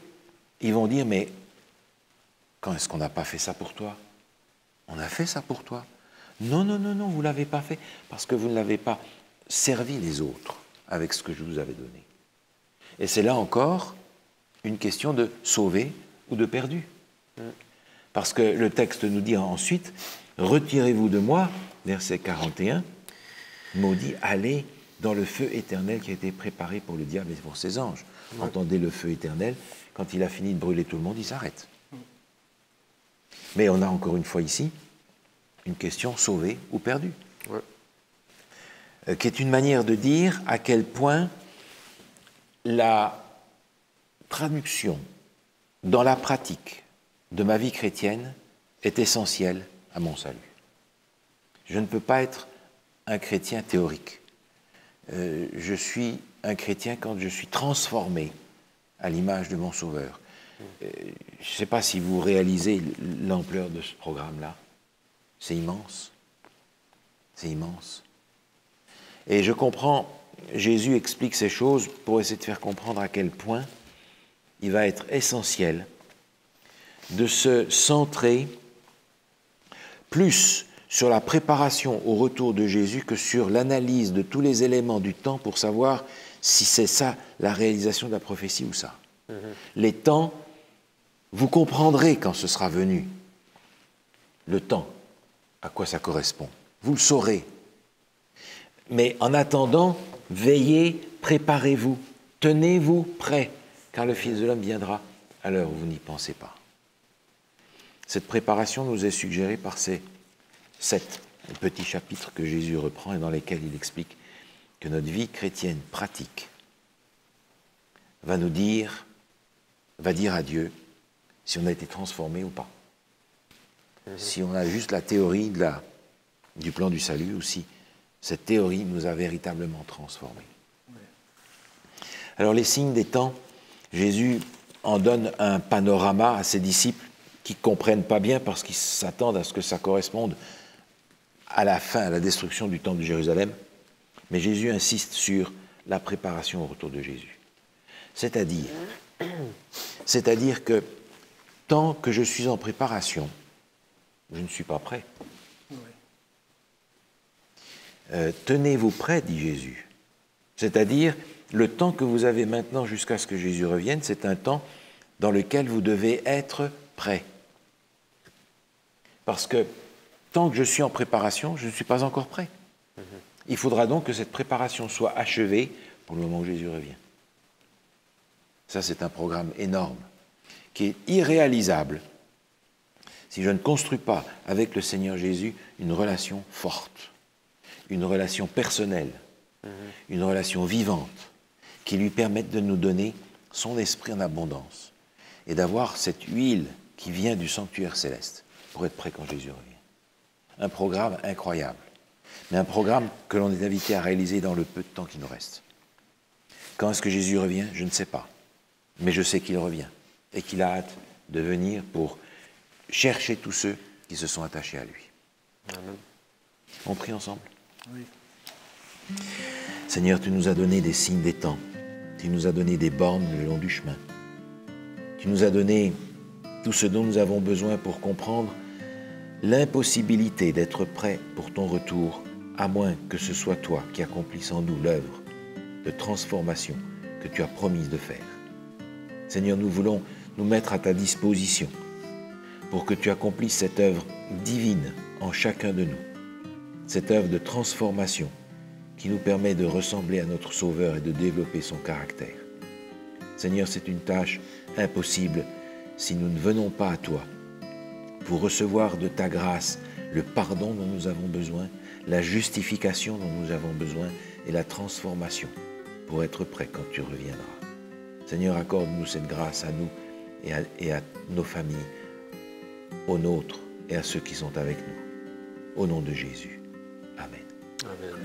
ils vont dire « Mais quand est-ce qu'on n'a pas fait ça pour toi? On a fait ça pour toi. Non, vous ne l'avez pas fait parce que vous ne l'avez pas servi les autres avec ce que je vous avais donné. » Et c'est là encore une question de sauver ou de perdu. Parce que le texte nous dit ensuite, « Retirez-vous de moi, verset 41, maudit, allez dans le feu éternel qui a été préparé pour le diable et pour ses anges. » Entendez le feu éternel, quand il a fini de brûler tout le monde, il s'arrête. Mais on a encore une fois ici une question sauvée ou perdue. qui est une manière de dire à quel point la traduction dans la pratique de ma vie chrétienne est essentielle à mon salut. Je ne peux pas être un chrétien théorique. Je suis un chrétien quand je suis transformé à l'image de mon Sauveur. Je ne sais pas si vous réalisez l'ampleur de ce programme-là. C'est immense. C'est immense. Et je comprends, Jésus explique ces choses pour essayer de faire comprendre à quel point il va être essentiel de se centrer plus sur la préparation au retour de Jésus que sur l'analyse de tous les éléments du temps pour savoir si c'est ça la réalisation de la prophétie ou ça. Les temps, vous comprendrez quand ce sera venu. Le temps, à quoi ça correspond. Vous le saurez. Mais en attendant, veillez, préparez-vous, tenez-vous prêts, car le Fils de l'homme viendra à l'heure où vous n'y pensez pas. Cette préparation nous est suggérée par ces 7 petits chapitres que Jésus reprend et dans lesquels il explique que notre vie chrétienne pratique va dire à Dieu si on a été transformé ou pas. Si on a juste la théorie du plan du salut ou si cette théorie nous a véritablement transformés. Alors les signes des temps, Jésus en donne un panorama à ses disciples qui ne comprennent pas bien parce qu'ils s'attendent à ce que ça corresponde à la fin, à la destruction du temple de Jérusalem. Mais Jésus insiste sur la préparation au retour de Jésus. C'est-à-dire que tant que je suis en préparation, je ne suis pas prêt. Tenez-vous prêts, dit Jésus. C'est-à-dire, le temps que vous avez maintenant jusqu'à ce que Jésus revienne, c'est un temps dans lequel vous devez être prêts. Parce que tant que je suis en préparation, je ne suis pas encore prêt. Il faudra donc que cette préparation soit achevée pour le moment où Jésus revient. Ça, c'est un programme énorme, qui est irréalisable si je ne construis pas avec le Seigneur Jésus une relation forte, une relation personnelle, une relation vivante, qui lui permette de nous donner son esprit en abondance et d'avoir cette huile qui vient du sanctuaire céleste pour être prêt quand Jésus revient. Un programme incroyable, mais un programme que l'on est invité à réaliser dans le peu de temps qui nous reste. Quand est-ce que Jésus revient? Je ne sais pas, mais je sais qu'il revient et qu'il a hâte de venir pour chercher tous ceux qui se sont attachés à lui. Amen. On prie ensemble? Oui. Seigneur, tu nous as donné des signes des temps. Tu nous as donné des bornes le long du chemin. Tu nous as donné tout ce dont nous avons besoin pour comprendre l'impossibilité d'être prêt pour ton retour, à moins que ce soit toi qui accomplisses en nous l'œuvre de transformation que tu as promise de faire. Seigneur, nous voulons nous mettre à ta disposition pour que tu accomplisses cette œuvre divine en chacun de nous, cette œuvre de transformation qui nous permet de ressembler à notre Sauveur et de développer son caractère. Seigneur, c'est une tâche impossible si nous ne venons pas à toi pour recevoir de ta grâce le pardon dont nous avons besoin, la justification dont nous avons besoin et la transformation pour être prêts quand tu reviendras. Seigneur, accorde-nous cette grâce à nous et à nos familles, aux nôtres et à ceux qui sont avec nous. Au nom de Jésus. Amen. Amen.